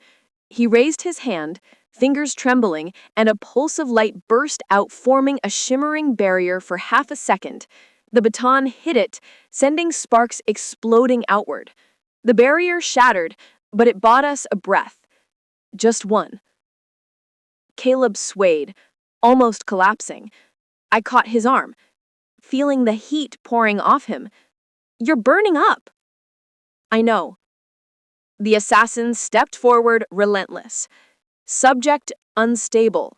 He raised his hand, fingers trembling, and a pulse of light burst out, forming a shimmering barrier for half a second. The baton hit it, sending sparks exploding outward. The barrier shattered, but it bought us a breath. Just one. Caleb swayed, almost collapsing. I caught his arm, feeling the heat pouring off him. "You're burning up." "I know." The assassin stepped forward, relentless. "Subject unstable.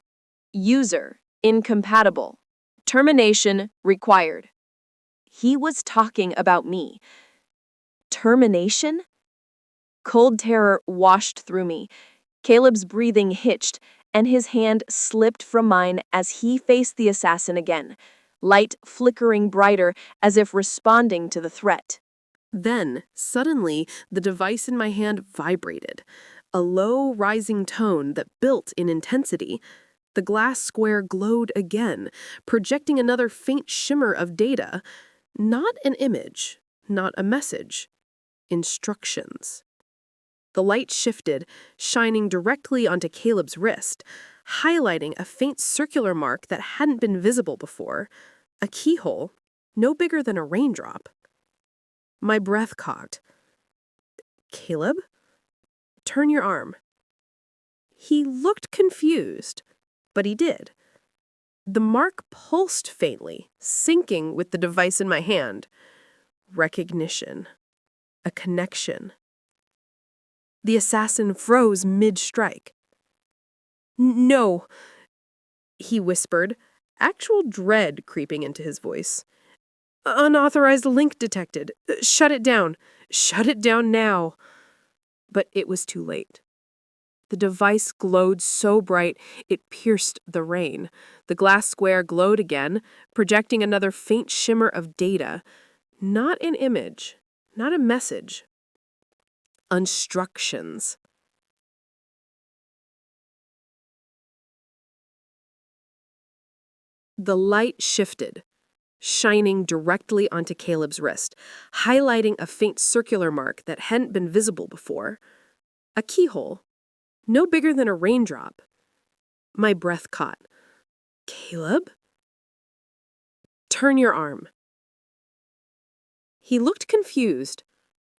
User incompatible. Termination required." He was talking about me. Termination? Cold terror washed through me. Caleb's breathing hitched, and his hand slipped from mine as he faced the assassin again, light flickering brighter as if responding to the threat. Then, suddenly, the device in my hand vibrated, a low, rising tone that built in intensity. The glass square glowed again, projecting another faint shimmer of data. Not an image, not a message. Instructions. The light shifted, shining directly onto Caleb's wrist, highlighting a faint circular mark that hadn't been visible before. A keyhole, no bigger than a raindrop. My breath caught. "Caleb? Turn your arm." He looked confused, but he did. The mark pulsed faintly, syncing with the device in my hand. Recognition. A connection. The assassin froze mid-strike. "No," he whispered, actual dread creeping into his voice. "Unauthorized link detected. Shut it down. Shut it down now." But it was too late. The device glowed so bright it pierced the rain. The glass square glowed again, projecting another faint shimmer of data. Not an image, not a message. Instructions. The light shifted, shining directly onto Caleb's wrist, highlighting a faint circular mark that hadn't been visible before. A keyhole, no bigger than a raindrop. My breath caught. "Caleb?" Turn your arm." He looked confused,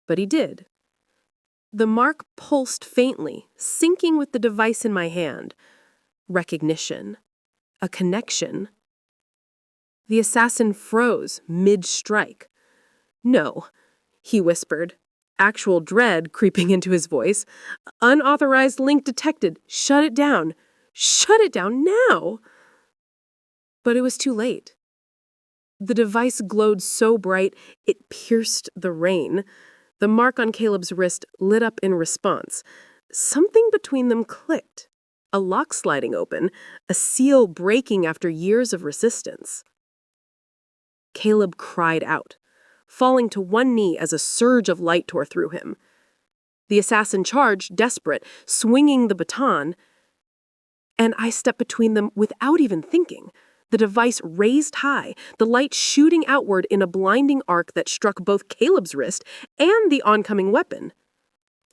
but he did. The mark pulsed faintly, syncing with the device in my hand. Recognition. A connection. The assassin froze mid-strike. "No," he whispered, actual dread creeping into his voice. "Unauthorized link detected. Shut it down. Shut it down now!" But it was too late. The device glowed so bright it pierced the rain. The mark on Caleb's wrist lit up in response. Something between them clicked. A lock sliding open, a seal breaking after years of resistance. Caleb cried out, falling to one knee as a surge of light tore through him. The assassin charged, desperate, swinging the baton, and I stepped between them without even thinking. The device raised high, the light shooting outward in a blinding arc that struck both Caleb's wrist and the oncoming weapon.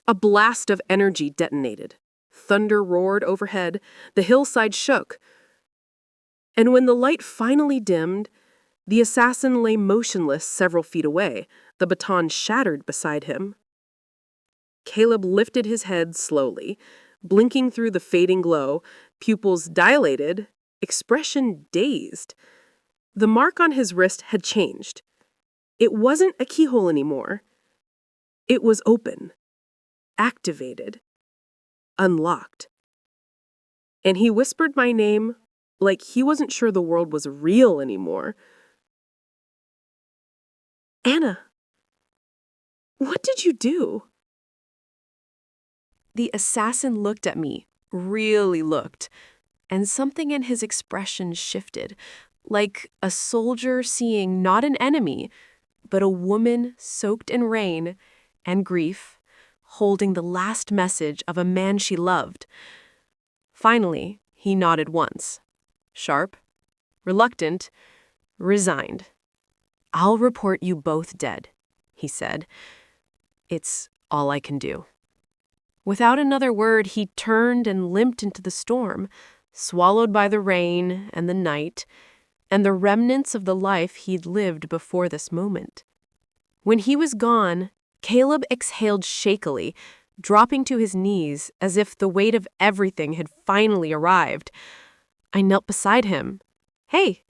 A blast of energy detonated. Thunder roared overhead, the hillside shook. And when the light finally dimmed, the assassin lay motionless several feet away, the baton shattered beside him. Caleb lifted his head slowly, blinking through the fading glow, pupils dilated, expression dazed. The mark on his wrist had changed. It wasn't a keyhole anymore. It was open, activated, unlocked. And he whispered my name like he wasn't sure the world was real anymore. "Anna, what did you do?" The assassin looked at me, really looked, and something in his expression shifted, like a soldier seeing not an enemy, but a woman soaked in rain and grief, holding the last message of a man she loved. Finally, he nodded once. Sharp, reluctant, resigned. "I'll report you both dead," he said. "It's all I can do." Without another word, he turned and limped into the storm, swallowed by the rain and the night, and the remnants of the life he'd lived before this moment. When he was gone, Caleb exhaled shakily, dropping to his knees as if the weight of everything had finally arrived. I knelt beside him. "Hey,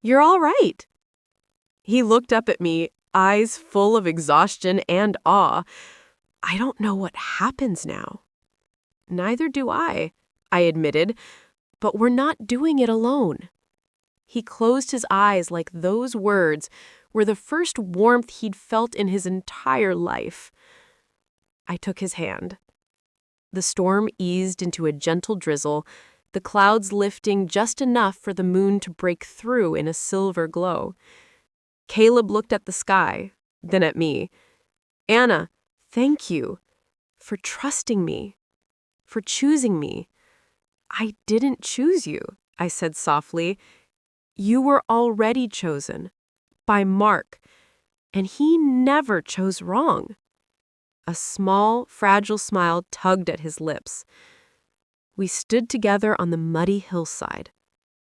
you're all right." He looked up at me, eyes full of exhaustion and awe. "I don't know what happens now." "Neither do I admitted, "but we're not doing it alone." He closed his eyes like those words were the first warmth he'd felt in his entire life. I took his hand. The storm eased into a gentle drizzle, the clouds lifting just enough for the moon to break through in a silver glow. Caleb looked at the sky, then at me. "Anna, thank you for trusting me, for choosing me." "I didn't choose you," I said softly. "You were already chosen by Mark, and he never chose wrong." A small, fragile smile tugged at his lips. We stood together on the muddy hillside,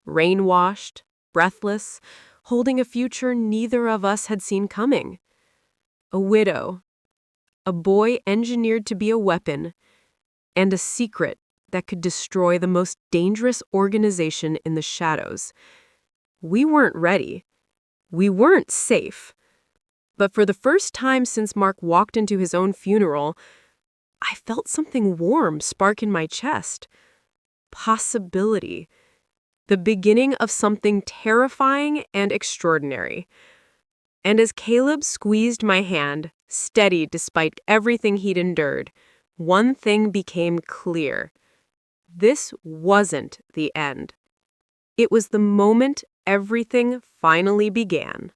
rain-washed, breathless, holding a future neither of us had seen coming. A widow, a boy engineered to be a weapon, and a secret that could destroy the most dangerous organization in the shadows. We weren't ready. We weren't safe. But for the first time since Mark walked into his own funeral, I felt something warm spark in my chest. Possibility. The beginning of something terrifying and extraordinary. And as Caleb squeezed my hand, steady despite everything he'd endured, one thing became clear. This wasn't the end. It was the moment everything finally began.